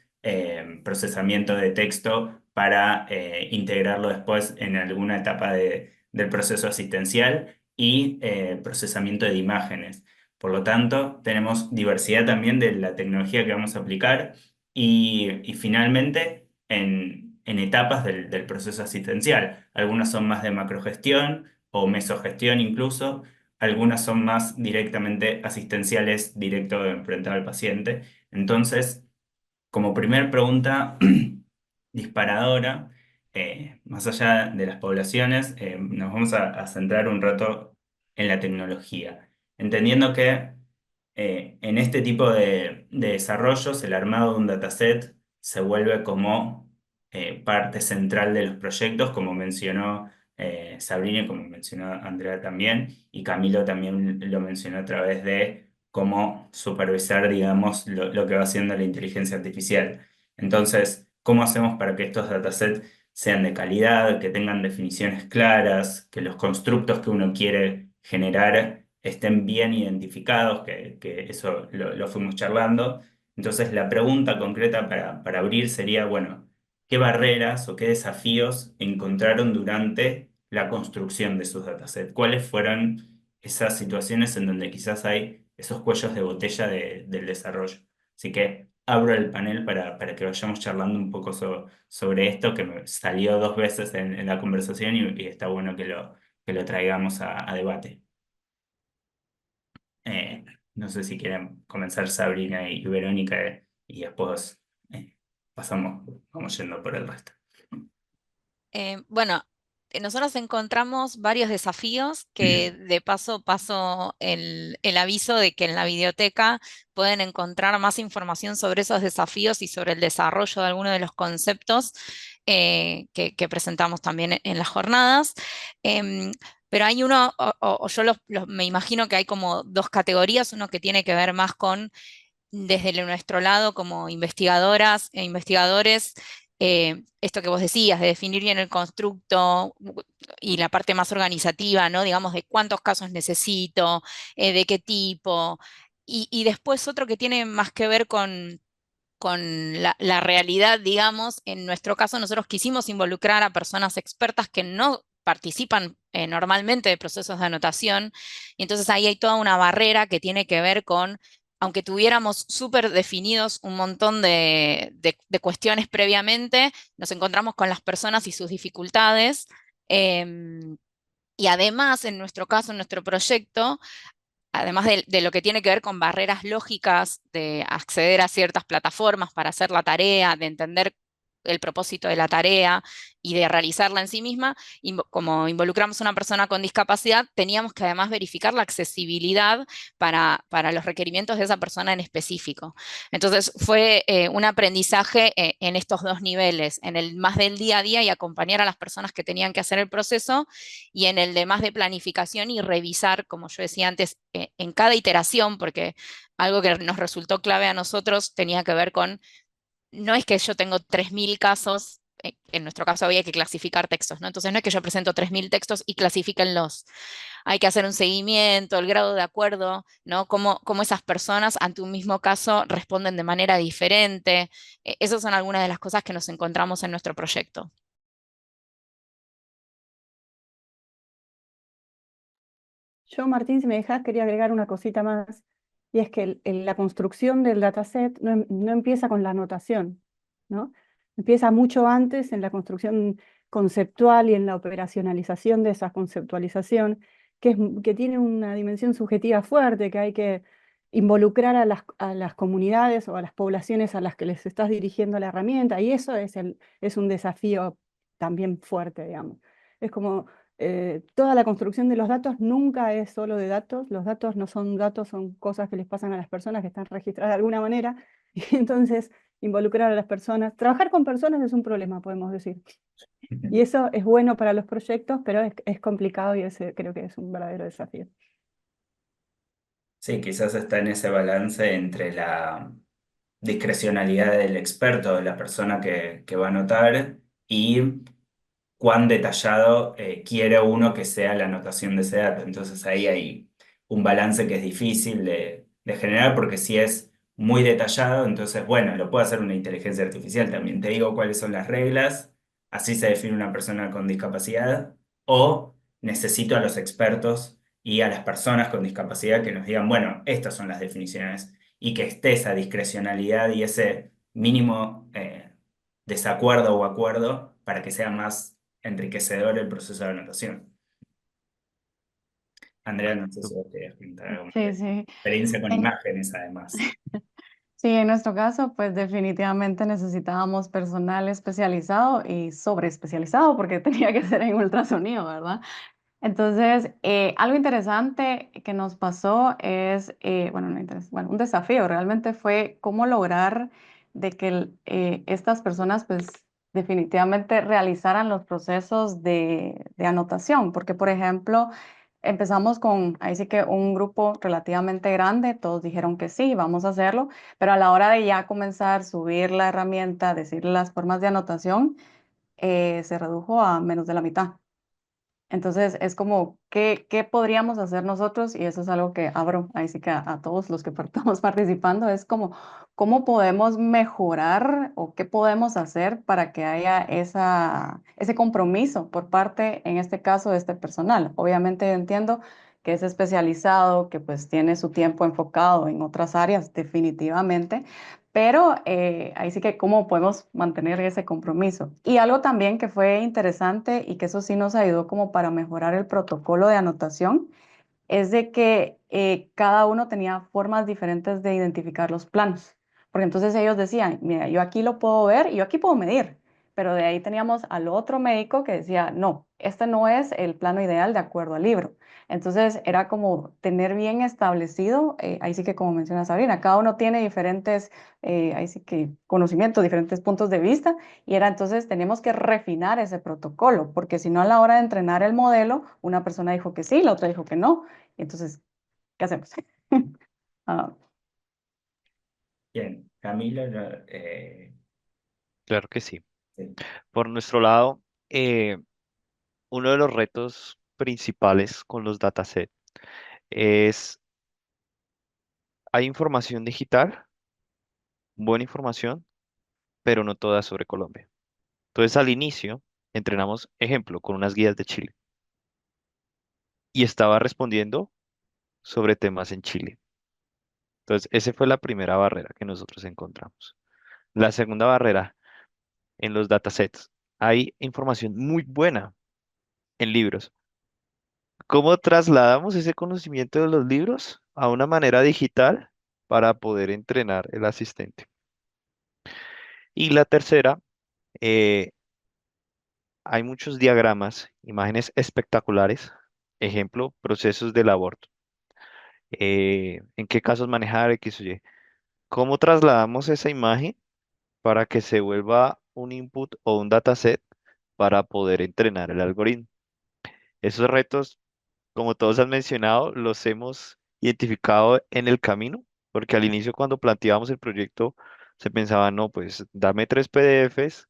procesamiento de texto para integrarlo después en alguna etapa del proceso asistencial y procesamiento de imágenes. Por lo tanto, tenemos diversidad también de la tecnología que vamos a aplicar y finalmente en etapas del proceso asistencial. Algunas son más de macrogestión o mesogestión incluso, algunas son más directamente asistenciales, directo enfrentado al paciente. Entonces, como primer pregunta disparadora, más allá de las poblaciones, nos vamos a centrar un rato en la tecnología, entendiendo que en este tipo de desarrollos, el armado de un dataset se vuelve como parte central de los proyectos, como mencionó Sabrina, como mencionó Andrea también, y Camilo también lo mencionó a través de cómo supervisar, digamos, lo que va haciendo la inteligencia artificial. Entonces, ¿cómo hacemos para que estos datasets sean de calidad, que tengan definiciones claras, que los constructos que uno quiere generar estén bien identificados, que eso lo fuimos charlando? Entonces, la pregunta concreta para abrir sería, bueno, ¿qué barreras o qué desafíos encontraron durante la construcción de sus datasets? ¿Cuáles fueron esas situaciones en donde quizás hay esos cuellos de botella del desarrollo? Así que abro el panel para que vayamos charlando un poco sobre esto, que me salió dos veces en la conversación y está bueno que lo traigamos a debate. No sé si quieren comenzar Sabrina y Verónica y después vamos yendo por el resto. Bueno, nosotros encontramos varios desafíos que de paso paso el aviso de que en la videoteca pueden encontrar más información sobre esos desafíos y sobre el desarrollo de algunos de los conceptos que presentamos también en las jornadas. Pero hay uno, o yo me imagino que hay como dos categorías, uno que tiene que ver más con desde nuestro lado como investigadoras e investigadores, esto que vos decías, de definir bien el constructo y la parte más organizativa, ¿no? Digamos, de cuántos casos necesito, de qué tipo. Y después otro que tiene más que ver con la realidad, digamos. En nuestro caso, nosotros quisimos involucrar a personas expertas que no participan normalmente de procesos de anotación, y entonces ahí hay toda una barrera que tiene que ver con, aunque tuviéramos súper definidos un montón de cuestiones previamente, nos encontramos con las personas y sus dificultades. Y además, en nuestro caso, en nuestro proyecto, además de lo que tiene que ver con barreras lógicas de acceder a ciertas plataformas para hacer la tarea, de entender el propósito de la tarea y de realizarla en sí misma, como involucramos a una persona con discapacidad, teníamos que además verificar la accesibilidad para los requerimientos de esa persona en específico. Entonces fue un aprendizaje en estos dos niveles, en el más del día a día y acompañar a las personas que tenían que hacer el proceso, y en el de más de planificación y revisar, como yo decía antes, en cada iteración, porque algo que nos resultó clave a nosotros tenía que ver con, no es que yo tengo 3.000 casos, en nuestro caso había que clasificar textos, ¿no? Entonces no es que yo presento 3.000 textos y clasifiquenlos. Hay que hacer un seguimiento, el grado de acuerdo, ¿no? Cómo esas personas ante un mismo caso responden de manera diferente. Esas son algunas de las cosas que nos encontramos en nuestro proyecto. Yo, Martín, si me dejas, quería agregar una cosita más, y es que la construcción del dataset no empieza con la anotación, ¿no? Empieza mucho antes en la construcción conceptual y en la operacionalización de esa conceptualización, que tiene una dimensión subjetiva fuerte, que hay que involucrar a las comunidades o a las poblaciones a las que les estás dirigiendo la herramienta, y eso es un desafío también fuerte, digamos. Es como toda la construcción de los datos nunca es solo de datos. Los datos no son datos, son cosas que les pasan a las personas que están registradas de alguna manera. Y entonces, involucrar a las personas. Trabajar con personas es un problema, podemos decir. Y eso es bueno para los proyectos, pero es complicado, y ese creo que es un verdadero desafío. Sí, quizás está en ese balance entre la discrecionalidad del experto, de la persona que va a anotar, y cuán detallado quiere uno que sea la anotación de ese dato. Entonces ahí hay un balance que es difícil de generar, porque si es muy detallado, entonces bueno, lo puede hacer una inteligencia artificial también. Te digo cuáles son las reglas, así se define una persona con discapacidad, o necesito a los expertos y a las personas con discapacidad que nos digan, bueno, estas son las definiciones, y que esté esa discrecionalidad y ese mínimo desacuerdo o acuerdo para que sea más enriquecedor el proceso de anotación. Andrea, no sé si vos querías comentar algo más de Sí, sí. experiencia con En, imágenes, además. sí, en nuestro caso, pues definitivamente necesitábamos personal especializado y sobreespecializado porque tenía que ser en ultrasonido, ¿verdad? Entonces, algo interesante que nos pasó es, bueno, bueno, un desafío realmente fue cómo lograr de que estas personas, pues, definitivamente realizaran los procesos de anotación, porque, por ejemplo, empezamos con, ahí sí que un grupo relativamente grande, todos dijeron que sí, vamos a hacerlo, pero a la hora de ya comenzar a subir la herramienta, decir las formas de anotación, se redujo a menos de la mitad. Entonces, es como, ¿qué podríamos hacer nosotros? Y eso es algo que abro, ahí sí que a todos los que estamos participando, es como, ¿cómo podemos mejorar o qué podemos hacer para que haya ese compromiso por parte, en este caso, de este personal? Obviamente entiendo que es especializado, que pues tiene su tiempo enfocado en otras áreas, definitivamente, pero ahí sí que cómo podemos mantener ese compromiso. Y algo también que fue interesante y que eso sí nos ayudó como para mejorar el protocolo de anotación, es de que cada uno tenía formas diferentes de identificar los planos. Porque entonces ellos decían, mira, yo aquí lo puedo ver y yo aquí puedo medir. Pero de ahí teníamos al otro médico que decía, no, este no es el plano ideal de acuerdo al libro. Entonces era como tener bien establecido, ahí sí que como menciona Sabrina, cada uno tiene diferentes, ahí sí que conocimientos, diferentes puntos de vista, y era entonces tenemos que refinar ese protocolo, porque si no a la hora de entrenar el modelo, una persona dijo que sí, la otra dijo que no, entonces, ¿qué hacemos? Ah, Bien, Camilo, Claro que sí. sí. Por nuestro lado, eh, uno de los retos principales con los datasets es, hay información digital, buena información, pero no toda sobre Colombia. Entonces, al inicio, entrenamos, ejemplo, con unas guías de Chile y estaba respondiendo sobre temas en Chile. Entonces, esa fue la primera barrera que nosotros encontramos. La segunda barrera en los datasets. Hay información muy buena en libros. ¿Cómo trasladamos ese conocimiento de los libros a una manera digital para poder entrenar el asistente? Y la tercera Eh, Hay muchos diagramas, imágenes espectaculares, ejemplo, procesos del aborto. En qué casos manejar X o Y. ¿Cómo trasladamos esa imagen para que se vuelva un input o un dataset para poder entrenar el algoritmo? Esos retos, como todos han mencionado, los hemos identificado en el camino, porque al inicio cuando planteábamos el proyecto se pensaba, no, pues dame 3 PDFs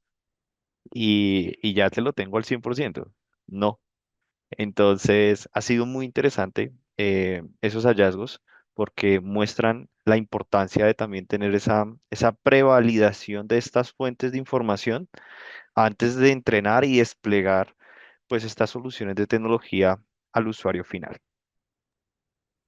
y ya te lo tengo al 100%. No. Entonces, ha sido muy interesante esos hallazgos porque muestran la importancia de también tener esa prevalidación de estas fuentes de información antes de entrenar y desplegar pues estas soluciones de tecnología al usuario final.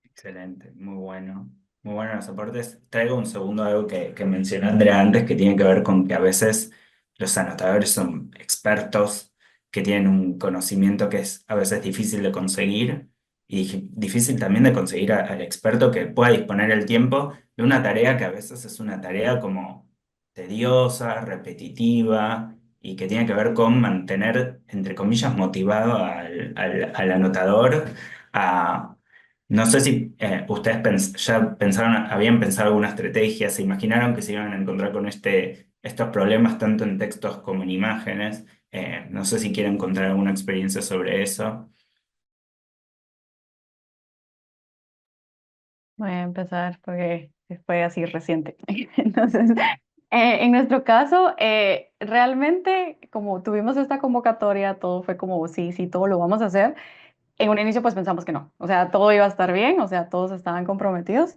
Excelente, muy bueno. Muy bueno los aportes. Traigo un segundo algo que mencionó Andrea antes, que tiene que ver con que a veces los anotadores son expertos que tienen un conocimiento que es a veces difícil de conseguir y difícil también de conseguir al experto que pueda disponer el tiempo de una tarea que a veces es una tarea como tediosa, repetitiva y que tiene que ver con mantener, entre comillas, motivado al anotador no sé si ustedes ya pensaron, habían pensado alguna estrategia, se imaginaron que se iban a encontrar con estos problemas tanto en textos como en imágenes. No sé si quieren contar alguna experiencia sobre eso. Voy a empezar porque fue así reciente. Entonces, en nuestro caso, realmente, como tuvimos esta convocatoria, todo fue como, sí, sí, todo lo vamos a hacer. En un inicio, pues pensamos que no, o sea, todo iba a estar bien, o sea, todos estaban comprometidos.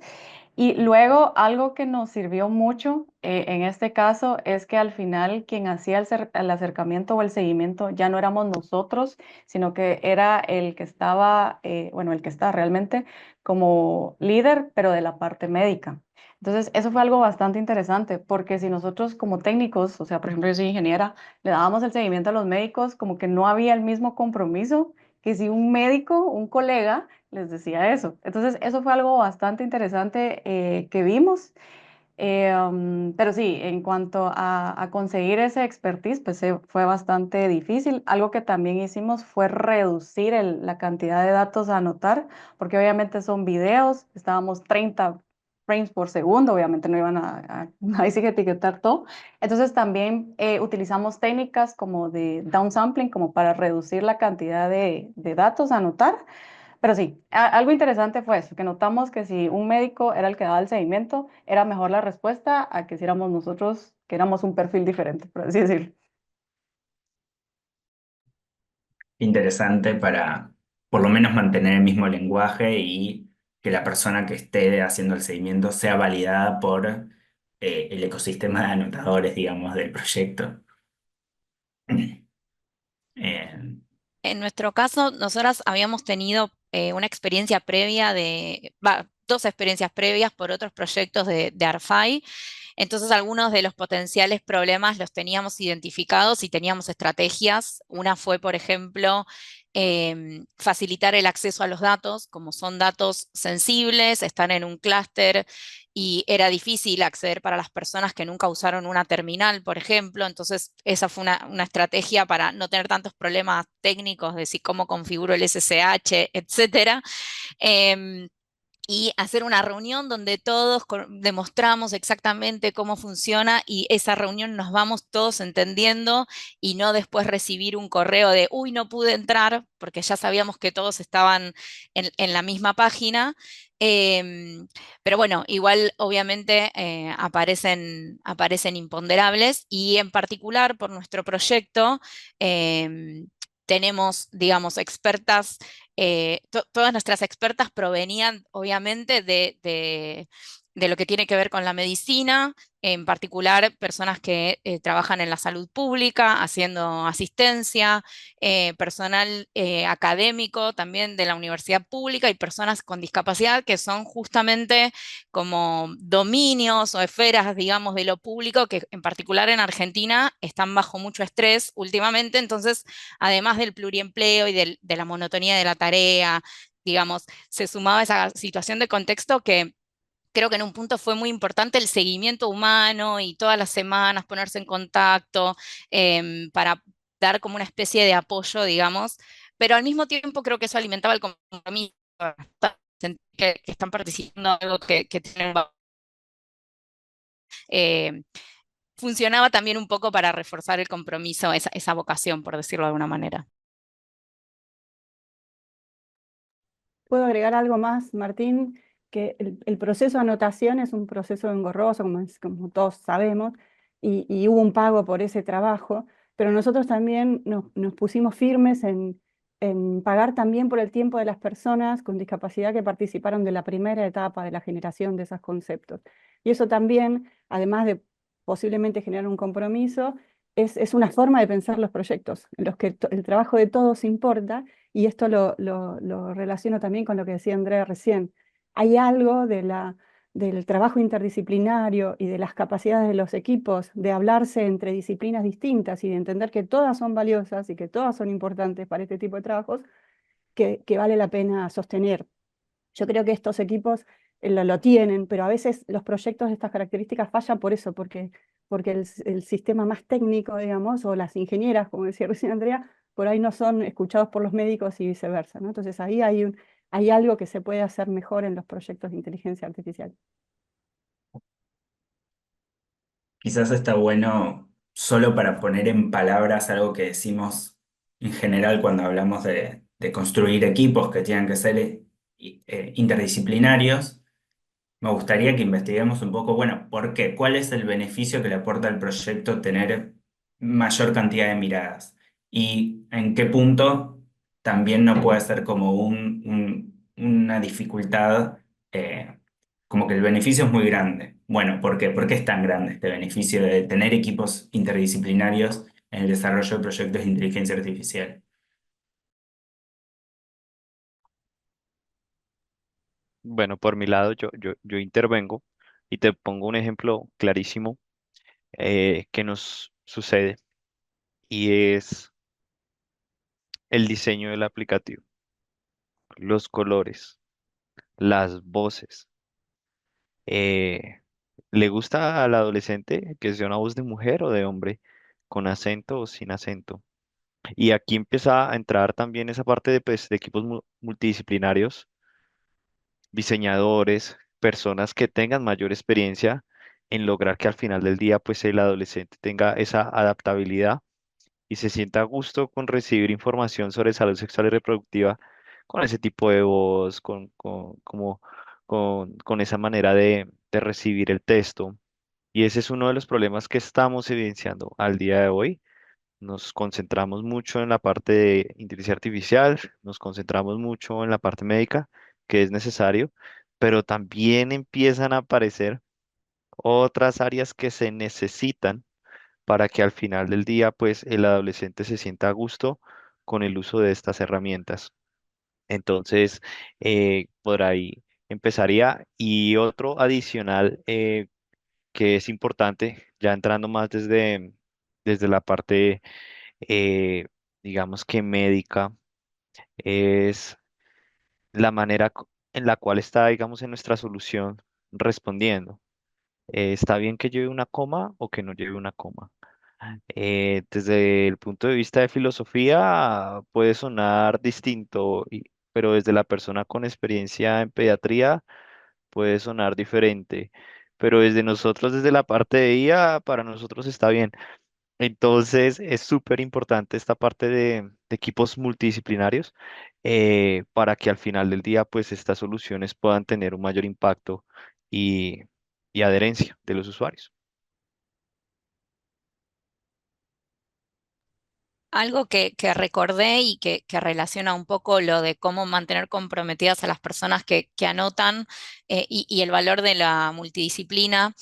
Y luego, algo que nos sirvió mucho en este caso es que al final quien hacía el acercamiento o el seguimiento ya no éramos nosotros, sino que era el que estaba, bueno, el que está realmente como líder, pero de la parte médica. Entonces, eso fue algo bastante interesante, porque si nosotros como técnicos, o sea, por ejemplo, yo soy ingeniera, le dábamos el seguimiento a los médicos, como que no había el mismo compromiso que si un médico, un colega, les decía eso. Entonces, eso fue algo bastante interesante que vimos. Pero sí, en cuanto a conseguir ese expertise, pues fue bastante difícil. Algo que también hicimos fue reducir la cantidad de datos a anotar, porque obviamente son videos, estábamos 30 frames por segundo, obviamente no iban ahí sí que etiquetar todo. Entonces también utilizamos técnicas como de downsampling, como para reducir la cantidad de datos a anotar. Pero sí, algo interesante fue eso, que notamos que si un médico era el que daba el seguimiento, era mejor la respuesta a que si éramos nosotros, que éramos un perfil diferente, por así decirlo. Interesante para por lo menos mantener el mismo lenguaje y que la persona que esté haciendo el seguimiento sea validada por el ecosistema de anotadores, digamos, del proyecto. Eh, En nuestro caso, nosotras habíamos tenido una experiencia previa dos experiencias previas por otros proyectos de ARFAI. Entonces, algunos de los potenciales problemas los teníamos identificados y teníamos estrategias. Una fue, por ejemplo, facilitar el acceso a los datos, como son datos sensibles, están en un clúster y era difícil acceder para las personas que nunca usaron una terminal, por ejemplo. Entonces, esa fue una estrategia para no tener tantos problemas técnicos de si cómo configuro el SSH, etcétera. Em, y hacer una reunión donde todos demostramos exactamente cómo funciona y esa reunión nos vamos todos entendiendo y no después recibir un correo de, uy, no pude entrar, porque ya sabíamos que todos estaban en la misma página. Em, pero bueno, igual obviamente aparecen imponderables y en particular por nuestro proyecto tenemos, digamos, expertas todas nuestras expertas provenían obviamente de lo que tiene que ver con la medicina, en particular personas que trabajan en la salud pública, haciendo asistencia, personal académico también de la universidad pública y personas con discapacidad que son justamente como dominios o esferas, digamos, de lo público que en particular en Argentina están bajo mucho estrés últimamente, entonces además del pluriempleo y de la monotonía de la tarea, digamos, se sumaba esa situación de contexto que creo que en un punto fue muy importante el seguimiento humano y todas las semanas ponerse en contacto para dar como una especie de apoyo, digamos, pero al mismo tiempo creo que eso alimentaba el compromiso, sentir que están participando en algo que tienen eh, funcionaba también un poco para reforzar el compromiso, esa vocación, por decirlo de alguna manera. ¿Puedo agregar algo más, Martín? Que el proceso de anotación es un proceso engorroso, como todos sabemos, y hubo un pago por ese trabajo, pero nosotros también nos pusimos firmes en pagar también por el tiempo de las personas con discapacidad que participaron de la primera etapa de la generación de esos conceptos. Y eso también, además de posiblemente generar un compromiso, es una forma de pensar los proyectos, en los que el trabajo de todos importa, y esto lo relaciono también con lo que decía Andrea recién. Hay algo del trabajo interdisciplinario y de las capacidades de los equipos de hablarse entre disciplinas distintas y de entender que todas son valiosas y que todas son importantes para este tipo de trabajos, que vale la pena sostener. Yo creo que estos equipos lo tienen, pero a veces los proyectos de estas características fallan por eso, porque el sistema más técnico, digamos, o las ingenieras, como decía recién Andrea, por ahí no son escuchados por los médicos y viceversa, ¿no? Entonces ahí hay algo que se puede hacer mejor en los proyectos de inteligencia artificial. Quizás está bueno solo para poner en palabras algo que decimos en general cuando hablamos de construir equipos que tienen que ser interdisciplinarios. Me gustaría que investiguemos un poco, bueno, ¿por qué? ¿Cuál es el beneficio que le aporta al proyecto tener mayor cantidad de miradas? ¿Y en qué punto también no puede ser como una dificultad, como que el beneficio es muy grande? Bueno, ¿por qué? ¿Por qué es tan grande este beneficio de tener equipos interdisciplinarios en el desarrollo de proyectos de inteligencia artificial? Bueno, por mi lado, yo intervengo y te pongo un ejemplo clarísimo que nos sucede y es el diseño del aplicativo, los colores, las voces. Eh, ¿Le gusta al adolescente que sea una voz de mujer o de hombre, con acento o sin acento? Y aquí empieza a entrar también esa parte de, pues, de equipos multidisciplinarios, diseñadores, personas que tengan mayor experiencia en lograr que al final del día pues el adolescente tenga esa adaptabilidad y se sienta a gusto con recibir información sobre salud sexual y reproductiva con ese tipo de voz, con esa manera de recibir el texto. Y ese es uno de los problemas que estamos evidenciando al día de hoy. Nos concentramos mucho en la parte de inteligencia artificial, nos concentramos mucho en la parte médica, que es necesario, pero también empiezan a aparecer otras áreas que se necesitan para que al final del día, pues, el adolescente se sienta a gusto con el uso de estas herramientas. Entonces, por ahí empezaría. Y otro adicional que es importante, ya entrando más desde la parte eh, digamos que médica, es la manera en la cual está, digamos, en nuestra solución respondiendo. ¿Está bien que lleve una coma o que no lleve una coma? Desde el punto de vista de filosofía puede sonar distinto, pero desde la persona con experiencia en pediatría puede sonar diferente. Pero desde nosotros, desde la parte de IA, para nosotros está bien. Entonces, es súper importante esta parte de equipos multidisciplinarios para que al final del día, pues, estas soluciones puedan tener un mayor impacto y, y adherencia de los usuarios. Algo que recordé y que relaciona un poco lo de cómo mantener comprometidas a las personas que anotan y el valor de la multidisciplina.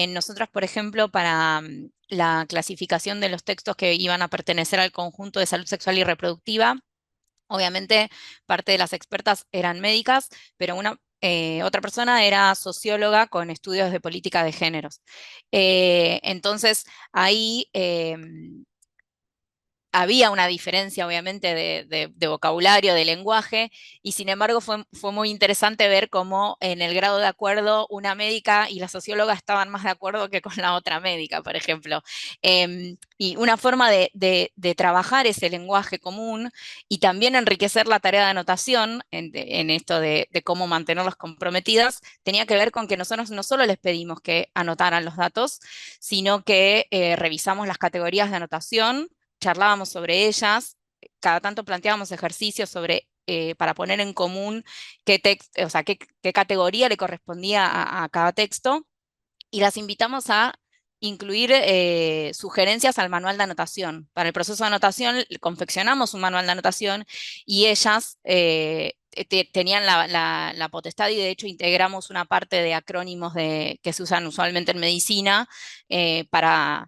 Nosotros, por ejemplo, para la clasificación de los textos que iban a pertenecer al conjunto de salud sexual y reproductiva, obviamente parte de las expertas eran médicas, pero otra persona era socióloga con estudios de política de géneros. Entonces, ahí había una diferencia, obviamente, de vocabulario, de lenguaje, y sin embargo fue muy interesante ver cómo en el grado de acuerdo una médica y la socióloga estaban más de acuerdo que con la otra médica, por ejemplo. Y una forma de trabajar ese lenguaje común y también enriquecer la tarea de anotación en esto de cómo mantenerlas comprometidas, tenía que ver con que nosotros no solo les pedimos que anotaran los datos, sino que revisamos las categorías de anotación, charlábamos sobre ellas, cada tanto planteábamos ejercicios sobre, para poner en común o sea, qué categoría le correspondía a cada texto, y las invitamos a incluir sugerencias al manual de anotación. Para el proceso de anotación confeccionamos un manual de anotación y ellas tenían la potestad, y de hecho integramos una parte de acrónimos que se usan usualmente en medicina para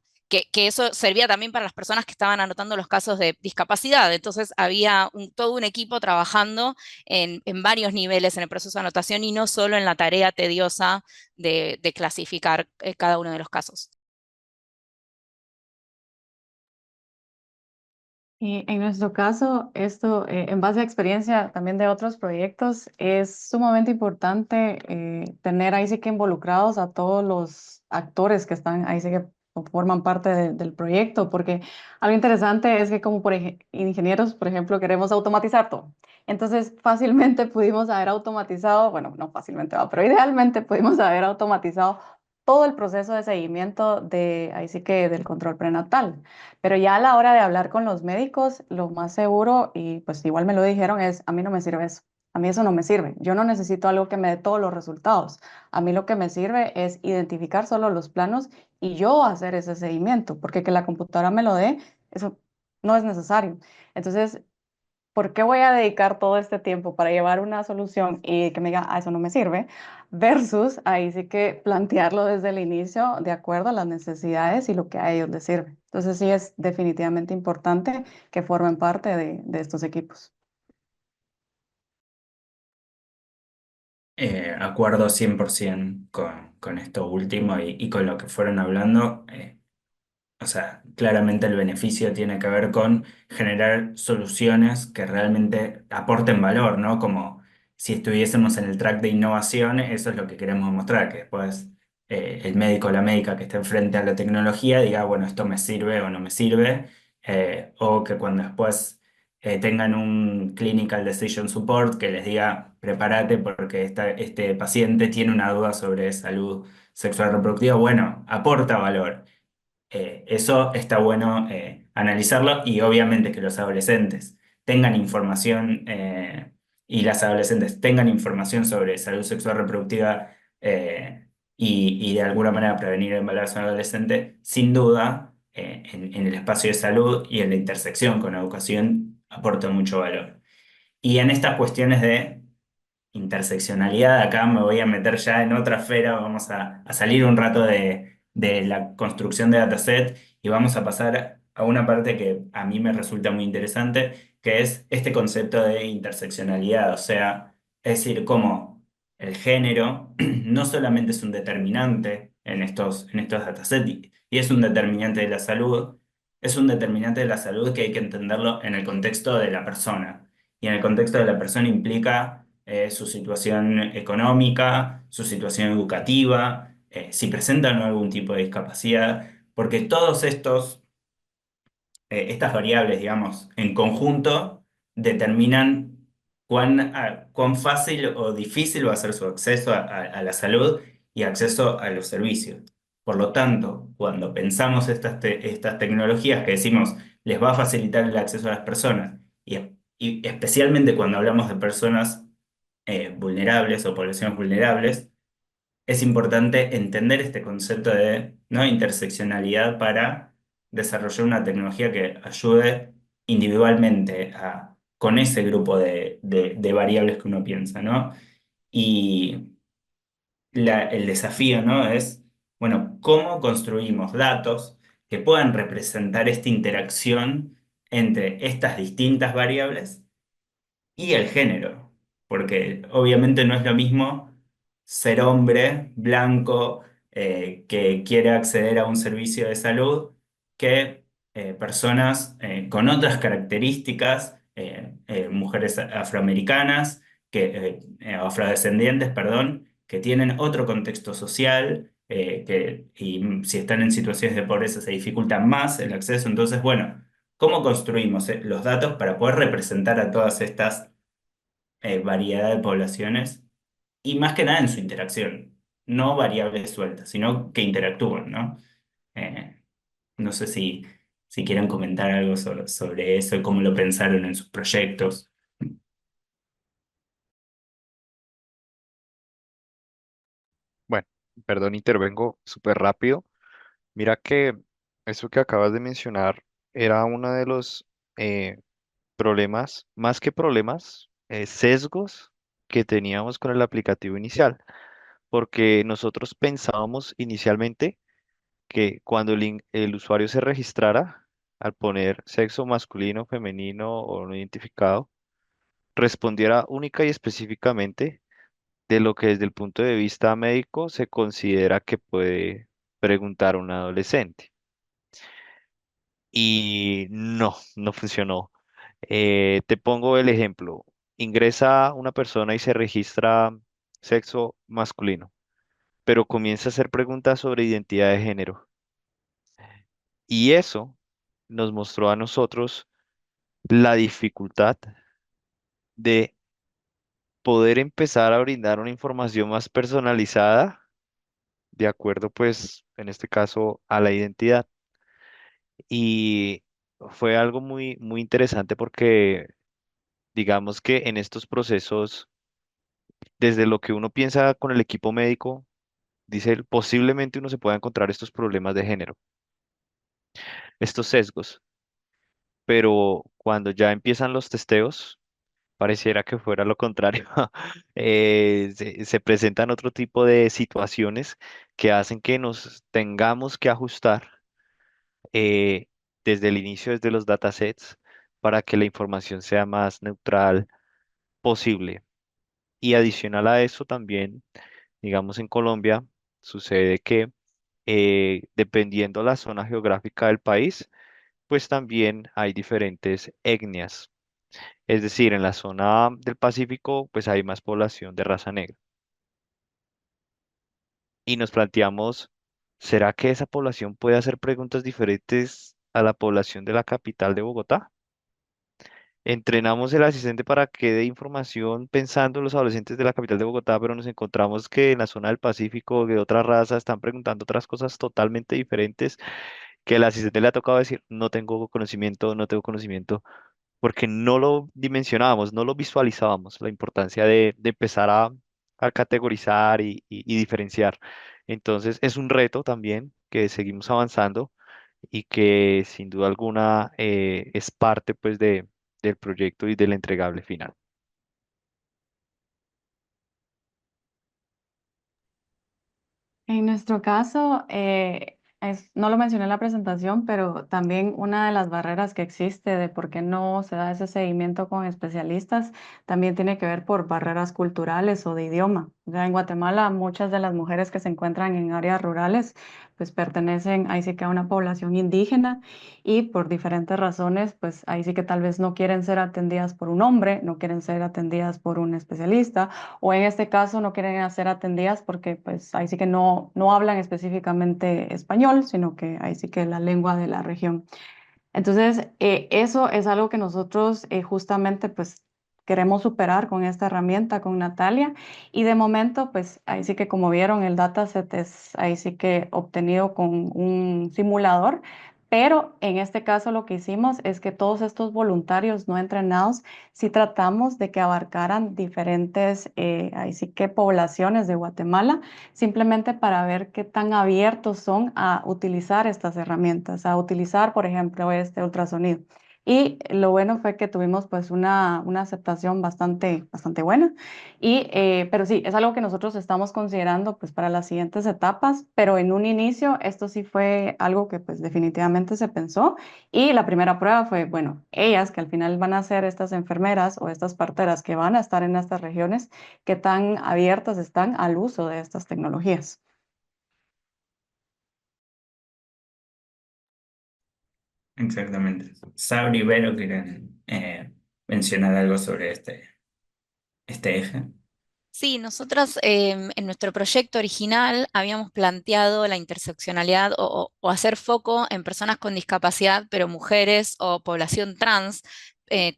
que eso servía también para las personas que estaban anotando los casos de discapacidad. Entonces había todo un equipo trabajando en varios niveles en el proceso de anotación y no solo en la tarea tediosa de clasificar cada uno de los casos. Y en nuestro caso, esto, en base a experiencia también de otros proyectos, es sumamente importante tener ahí sí que involucrados a todos los actores que están ahí sí que forman parte del proyecto, porque algo interesante es que como ingenieros, por ejemplo, queremos automatizar todo. Entonces, fácilmente pudimos haber automatizado, bueno, no fácilmente, pero idealmente pudimos haber automatizado todo el proceso de seguimiento ahí sí que del control prenatal. Pero ya a la hora de hablar con los médicos, lo más seguro, y pues igual me lo dijeron, es, a mí no me sirve eso. A mí eso no me sirve. Yo no necesito algo que me dé todos los resultados. A mí lo que me sirve es identificar solo los planos y yo hacer ese seguimiento, porque que la computadora me lo dé, eso no es necesario. Entonces, ¿por qué voy a dedicar todo este tiempo para llevar una solución y que me diga, ah, eso no me sirve? Versus ahí sí que plantearlo desde el inicio de acuerdo a las necesidades y lo que a ellos les sirve. Entonces sí es definitivamente importante que formen parte de estos equipos. Acuerdo 100% con esto último y con lo que fueron hablando. O sea, claramente el beneficio tiene que ver con generar soluciones que realmente aporten valor, ¿no? Como si estuviésemos en el track de innovación, eso es lo que queremos mostrar, que después el médico o la médica que esté enfrente a la tecnología diga, bueno, esto me sirve o no me sirve, o que cuando después tengan un clinical decision support que les diga, prepárate porque este paciente tiene una duda sobre salud sexual reproductiva, bueno, aporta valor. Eso está bueno analizarlo y obviamente que los adolescentes tengan información y las adolescentes tengan información sobre salud sexual reproductiva y de alguna manera prevenir el embarazo en adolescente, sin duda en el espacio de salud y en la intersección con la educación aporta mucho valor. Y en estas cuestiones de interseccionalidad, acá me voy a meter ya en otra esfera, vamos a salir un rato de la construcción de dataset y vamos a pasar a una parte que a mí me resulta muy interesante, que es este concepto de interseccionalidad, o sea, es decir, cómo el género no solamente es un determinante en estos datasets y es un determinante de la salud, es un determinante de la salud que hay que entenderlo en el contexto de la persona. Y en el contexto de la persona implica su situación económica, su situación educativa, si presentan algún tipo de discapacidad, porque todos estas variables, digamos, en conjunto determinan cuán fácil o difícil va a ser su acceso a la salud y acceso a los servicios. Por lo tanto, cuando pensamos estas tecnologías que decimos les va a facilitar el acceso a las personas, y especialmente cuando hablamos de personas vulnerables o poblaciones vulnerables, es importante entender este concepto de, ¿no?, interseccionalidad para desarrollar una tecnología que ayude individualmente con ese grupo de variables que uno piensa, ¿no? Y el desafío, ¿no?, es, bueno, ¿cómo construimos datos que puedan representar esta interacción entre estas distintas variables y el género? Porque obviamente no es lo mismo ser hombre, blanco, que quiere acceder a un servicio de salud, que personas con otras características, mujeres afroamericanas, afrodescendientes, perdón, que tienen otro contexto social, y si están en situaciones de pobreza se dificulta más el acceso. Entonces, bueno, ¿cómo construimos los datos para poder representar a todas estas variedad de poblaciones? Y más que nada en su interacción, no variables sueltas, sino que interactúan, ¿no? Eh, no sé si quieren comentar algo sobre eso y cómo lo pensaron en sus proyectos. Bueno, perdón, intervengo súper rápido. Mira que eso que acabas de mencionar era uno de los eh, problemas, más que problemas, sesgos que teníamos con el aplicativo inicial, porque nosotros pensábamos inicialmente que cuando el usuario se registrara, al poner sexo masculino, femenino o no identificado, respondiera única y específicamente de lo que desde el punto de vista médico se considera que puede preguntar un adolescente. Y no, no funcionó. Te pongo el ejemplo. Ingresa una persona y se registra sexo masculino, pero comienza a hacer preguntas sobre identidad de género. Y eso nos mostró a nosotros la dificultad de poder empezar a brindar una información más personalizada, de acuerdo, pues, en este caso, a la identidad. Y fue algo muy, muy interesante porque, digamos que en estos procesos, desde lo que uno piensa con el equipo médico, dice él, posiblemente uno se pueda encontrar estos problemas de género, estos sesgos, pero cuando ya empiezan los testeos, pareciera que fuera lo contrario. Se presentan otro tipo de situaciones que hacen que nos tengamos que ajustar eh, desde el inicio, desde los datasets, para que la información sea más neutral posible. Y adicional a eso también, digamos en Colombia, sucede que dependiendo la zona geográfica del país, pues también hay diferentes etnias. Es decir, en la zona del Pacífico, pues hay más población de raza negra. Y nos planteamos, ¿será que esa población puede hacer preguntas diferentes a la población de la capital de Bogotá? Entrenamos el asistente para que dé información pensando en los adolescentes de la capital de Bogotá, pero nos encontramos que en la zona del Pacífico de otra raza están preguntando otras cosas totalmente diferentes que el asistente le ha tocado decir, no tengo conocimiento, no tengo conocimiento, porque no lo dimensionábamos, no lo visualizábamos, la importancia de empezar a categorizar y diferenciar. Entonces es un reto también que seguimos avanzando y que sin duda alguna es parte pues del proyecto y del entregable final. En nuestro caso, no lo mencioné en la presentación, pero también una de las barreras que existe de por qué no se da ese seguimiento con especialistas también tiene que ver por barreras culturales o de idioma. O sea, en Guatemala, muchas de las mujeres que se encuentran en áreas rurales, pues pertenecen ahí sí que a una población indígena y por diferentes razones, pues ahí sí que tal vez no quieren ser atendidas por un hombre, no quieren ser atendidas por un especialista o en este caso no quieren ser atendidas porque pues ahí sí que no hablan específicamente español, sino que ahí sí que la lengua de la región. Entonces, eso es algo que nosotros justamente pues queremos superar con esta herramienta, con Natalia. Y de momento, pues ahí sí que como vieron, el dataset es ahí sí que obtenido con un simulador. Pero en este caso lo que hicimos es que todos estos voluntarios no entrenados, sí tratamos de que abarcaran diferentes, ahí sí que poblaciones de Guatemala simplemente para ver qué tan abiertos son a utilizar estas herramientas, a utilizar, por ejemplo, este ultrasonido. Y lo bueno fue que tuvimos pues una aceptación bastante buena. Pero sí, es algo que nosotros estamos considerando pues para las siguientes etapas, pero en un inicio esto sí fue algo que pues definitivamente se pensó. Y la primera prueba fue, bueno, ellas que al final van a ser estas enfermeras o estas parteras que van a estar en estas regiones, qué tan abiertas están al uso de estas tecnologías. exactamente. Sabri y Vero quieren mencionar algo sobre este eje. Sí, nosotras en nuestro proyecto original habíamos planteado la interseccionalidad o hacer foco en personas con discapacidad, pero mujeres o población trans,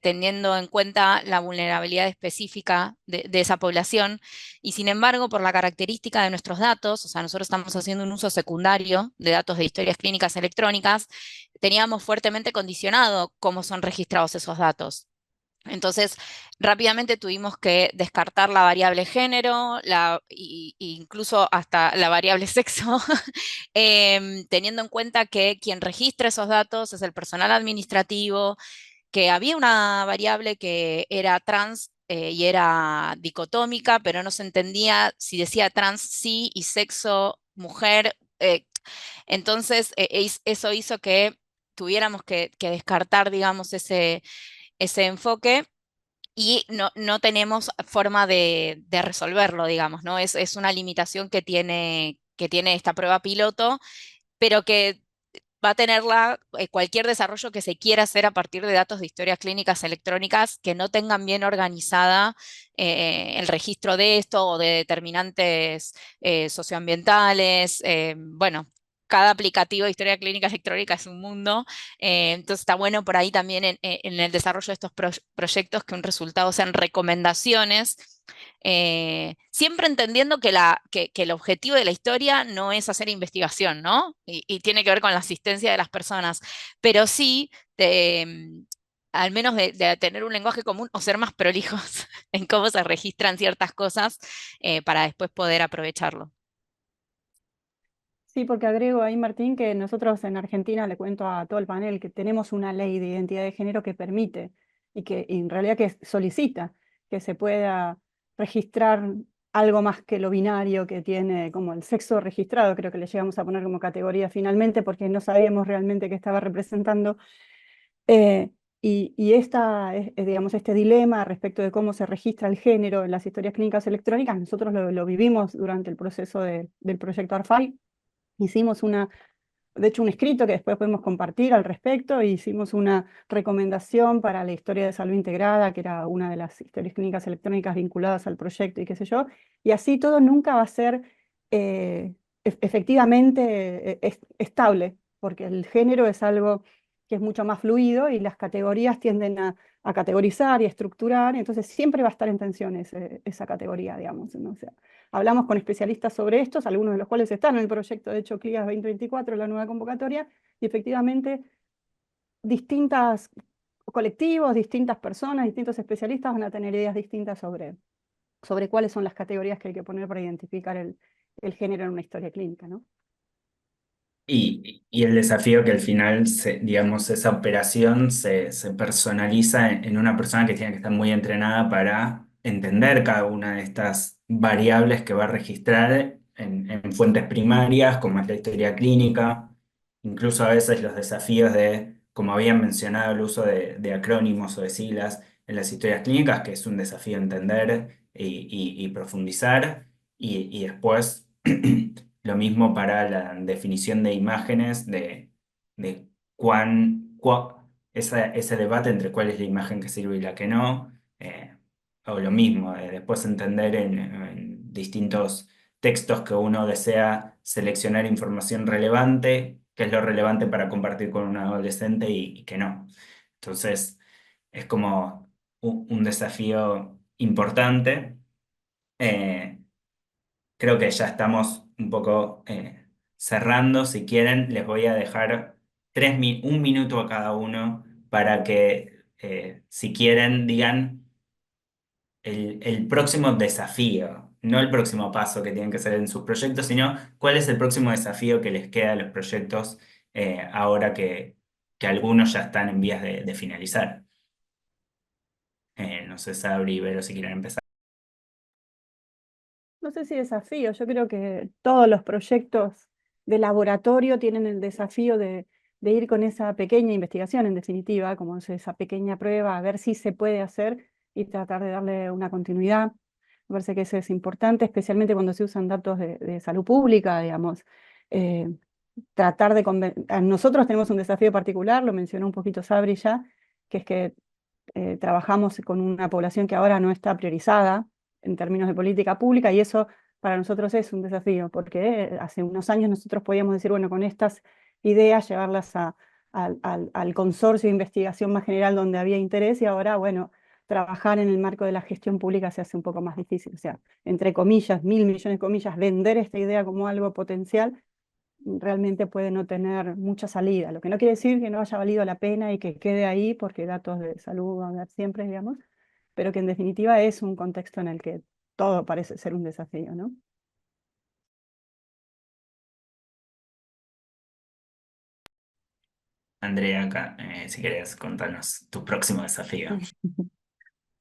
teniendo en cuenta la vulnerabilidad específica de esa población. Y sin embargo, por la característica de nuestros datos, o sea, nosotros estamos haciendo un uso secundario de datos de historias clínicas electrónicas, teníamos fuertemente condicionado cómo son registrados esos datos. Entonces, rápidamente tuvimos que descartar la variable género, incluso hasta la variable sexo, teniendo en cuenta que quien registra esos datos es el personal administrativo, que había una variable que era trans y era dicotómica, pero no se entendía si decía trans sí y sexo mujer. Entonces, eso hizo que tuviéramos que descartar, digamos, ese enfoque y no tenemos forma de resolverlo, digamos, ¿no? Es una limitación que tiene esta prueba piloto, pero que va a tenerla cualquier desarrollo que se quiera hacer a partir de datos de historias clínicas electrónicas que no tengan bien organizada el registro de esto o de determinantes socioambientales. Bueno, cada aplicativo de historia clínica electrónica es un mundo, entonces está bueno por ahí también en el desarrollo de estos proyectos que un resultado sean recomendaciones, siempre entendiendo que el objetivo de la historia no es hacer investigación, ¿no? Y tiene que ver con la asistencia de las personas, pero sí, al menos de tener un lenguaje común o ser más prolijos en cómo se registran ciertas cosas para después poder aprovecharlo. Sí, porque agrego ahí, Martín, que nosotros en Argentina, le cuento a todo el panel, que tenemos una ley de identidad de género que permite y en realidad que solicita que se pueda registrar algo más que lo binario que tiene como el sexo registrado, creo que le llegamos a poner como categoría finalmente porque no sabíamos realmente qué estaba representando. Digamos, este dilema respecto de cómo se registra el género en las historias clínicas electrónicas, nosotros lo vivimos durante el proceso del proyecto ARFAI. Hicimos de hecho, un escrito que después podemos compartir al respecto, e hicimos una recomendación para la historia de salud integrada, que era una de las historias clínicas electrónicas vinculadas al proyecto y qué sé yo, y así todo nunca va a ser efectivamente estable, porque el género es algo que es mucho más fluido y las categorías tienden a categorizar y estructurar, y entonces siempre va a estar en tensión esa categoría, digamos, ¿no? O sea, hablamos con especialistas sobre estos, algunos de los cuales están en el proyecto, de hecho, CLIAS 2024, la nueva convocatoria, y efectivamente distintos colectivos, distintas personas, distintos especialistas van a tener ideas distintas sobre cuáles son las categorías que hay que poner para identificar el género en una historia clínica, ¿no? Y el desafío que al final, digamos, esa operación se personaliza en una persona que tiene que estar muy entrenada para entender cada una de estas variables que va a registrar en fuentes primarias, como es la historia clínica, incluso a veces los desafíos de, como habían mencionado, el uso de acrónimos o de siglas en las historias clínicas, que es un desafío entender y profundizar, y después... Lo mismo para la definición de imágenes, de ese debate entre cuál es la imagen que sirve y la que no, o lo mismo, después entender en distintos textos que uno desea seleccionar información relevante, qué es lo relevante para compartir con un adolescente y qué no. Entonces, es como un desafío importante. Eh, Creo que ya estamos un poco cerrando. Si quieren, les voy a dejar un minuto a cada uno para que, si quieren, digan el próximo desafío, no el próximo paso que tienen que hacer en sus proyectos, sino cuál es el próximo desafío que les queda a los proyectos ahora que algunos ya están en vías de finalizar. No sé, Sabri y Vero, si quieren empezar. No sé si desafío, yo creo que todos los proyectos de laboratorio tienen el desafío de ir con esa pequeña investigación, en definitiva, como es esa pequeña prueba, a ver si se puede hacer y tratar de darle una continuidad. Me parece que eso es importante, especialmente cuando se usan datos de salud pública, digamos. tratar de nosotros tenemos un desafío particular, lo mencionó un poquito Sabri ya, que es que trabajamos con una población que ahora no está priorizada en términos de política pública y eso para nosotros es un desafío, porque hace unos años nosotros podíamos decir, bueno, con estas ideas llevarlas al consorcio de investigación más general donde había interés y ahora, bueno, trabajar en el marco de la gestión pública se hace un poco más difícil. O sea, entre comillas, 1.000 millones de comillas, vender esta idea como algo potencial realmente puede no tener mucha salida, lo que no quiere decir que no haya valido la pena y que quede ahí porque datos de salud van a haber siempre, digamos, pero que en definitiva es un contexto en el que todo parece ser un desafío, ¿no? Andrea, acá, si querés contarnos tu próximo desafío.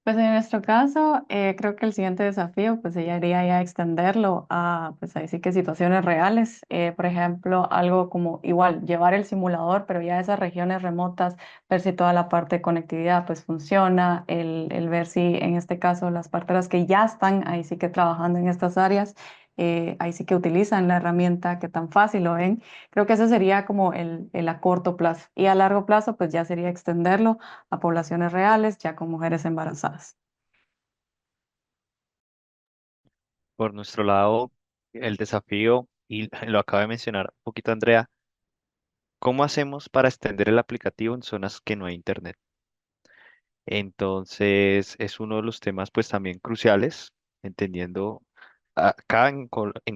Pues en nuestro caso, creo que el siguiente desafío pues sería ya extenderlo a pues ahí sí que situaciones reales. Por ejemplo, algo como igual llevar el simulador, pero ya a esas regiones remotas, ver si toda la parte de conectividad pues funciona, el ver si en este caso las parteras que ya están ahí sí que trabajando en estas áreas, ahí sí que utilizan la herramienta, que tan fácil lo ven. Creo que ese sería como el a corto plazo. Y a largo plazo pues ya sería extenderlo a poblaciones reales, ya con mujeres embarazadas. Por nuestro lado, el desafío, y lo acaba de mencionar un poquito Andrea, ¿cómo hacemos para extender el aplicativo en zonas que no hay internet? Entonces, es uno de los temas pues también cruciales, entendiendo, acá en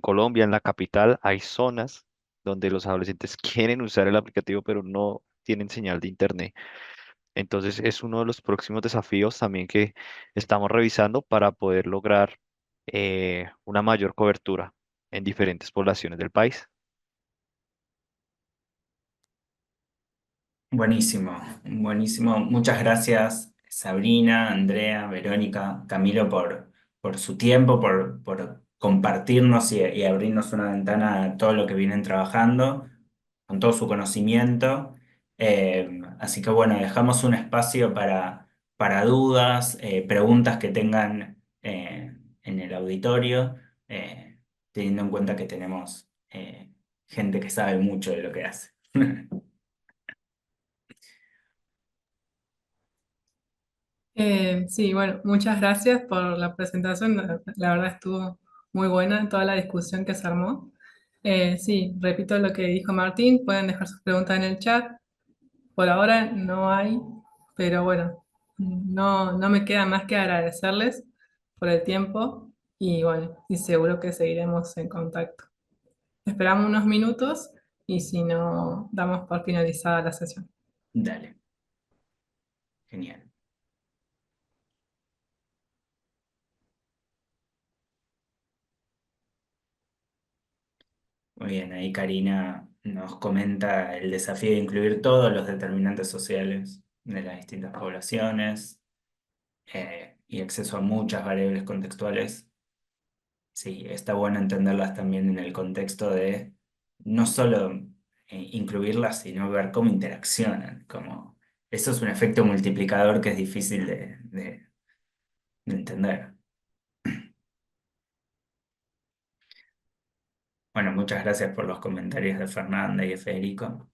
Colombia, en la capital, hay zonas donde los adolescentes quieren usar el aplicativo, pero no tienen señal de internet. Entonces, es uno de los próximos desafíos también que estamos revisando para poder lograr una mayor cobertura en diferentes poblaciones del país. Buenísimo, buenísimo. Muchas gracias, Sabrina, Andrea, Verónica, Camilo, por su tiempo, por compartirnos y abrirnos una ventana a todo lo que vienen trabajando, con todo su conocimiento. Así que bueno, dejamos un espacio para dudas, preguntas que tengan en el auditorio, teniendo en cuenta que tenemos gente que sabe mucho de lo que hace. Sí, bueno, muchas gracias por la presentación. La verdad estuvo muy buena toda la discusión que se armó. Sí, repito lo que dijo Martín, pueden dejar sus preguntas en el chat. Por ahora no hay, pero bueno, no me queda más que agradecerles por el tiempo y bueno, y seguro que seguiremos en contacto. Esperamos unos minutos y si no, damos por finalizada la sesión. Dale, genial. Muy bien, ahí Karina nos comenta el desafío de incluir todos los determinantes sociales de las distintas poblaciones y acceso a muchas variables contextuales. Sí, está bueno entenderlas también en el contexto de no solo incluirlas, sino ver cómo interaccionan. Como, eso es un efecto multiplicador que es difícil de entender. Bueno, muchas gracias por los comentarios de Fernanda y de Federico.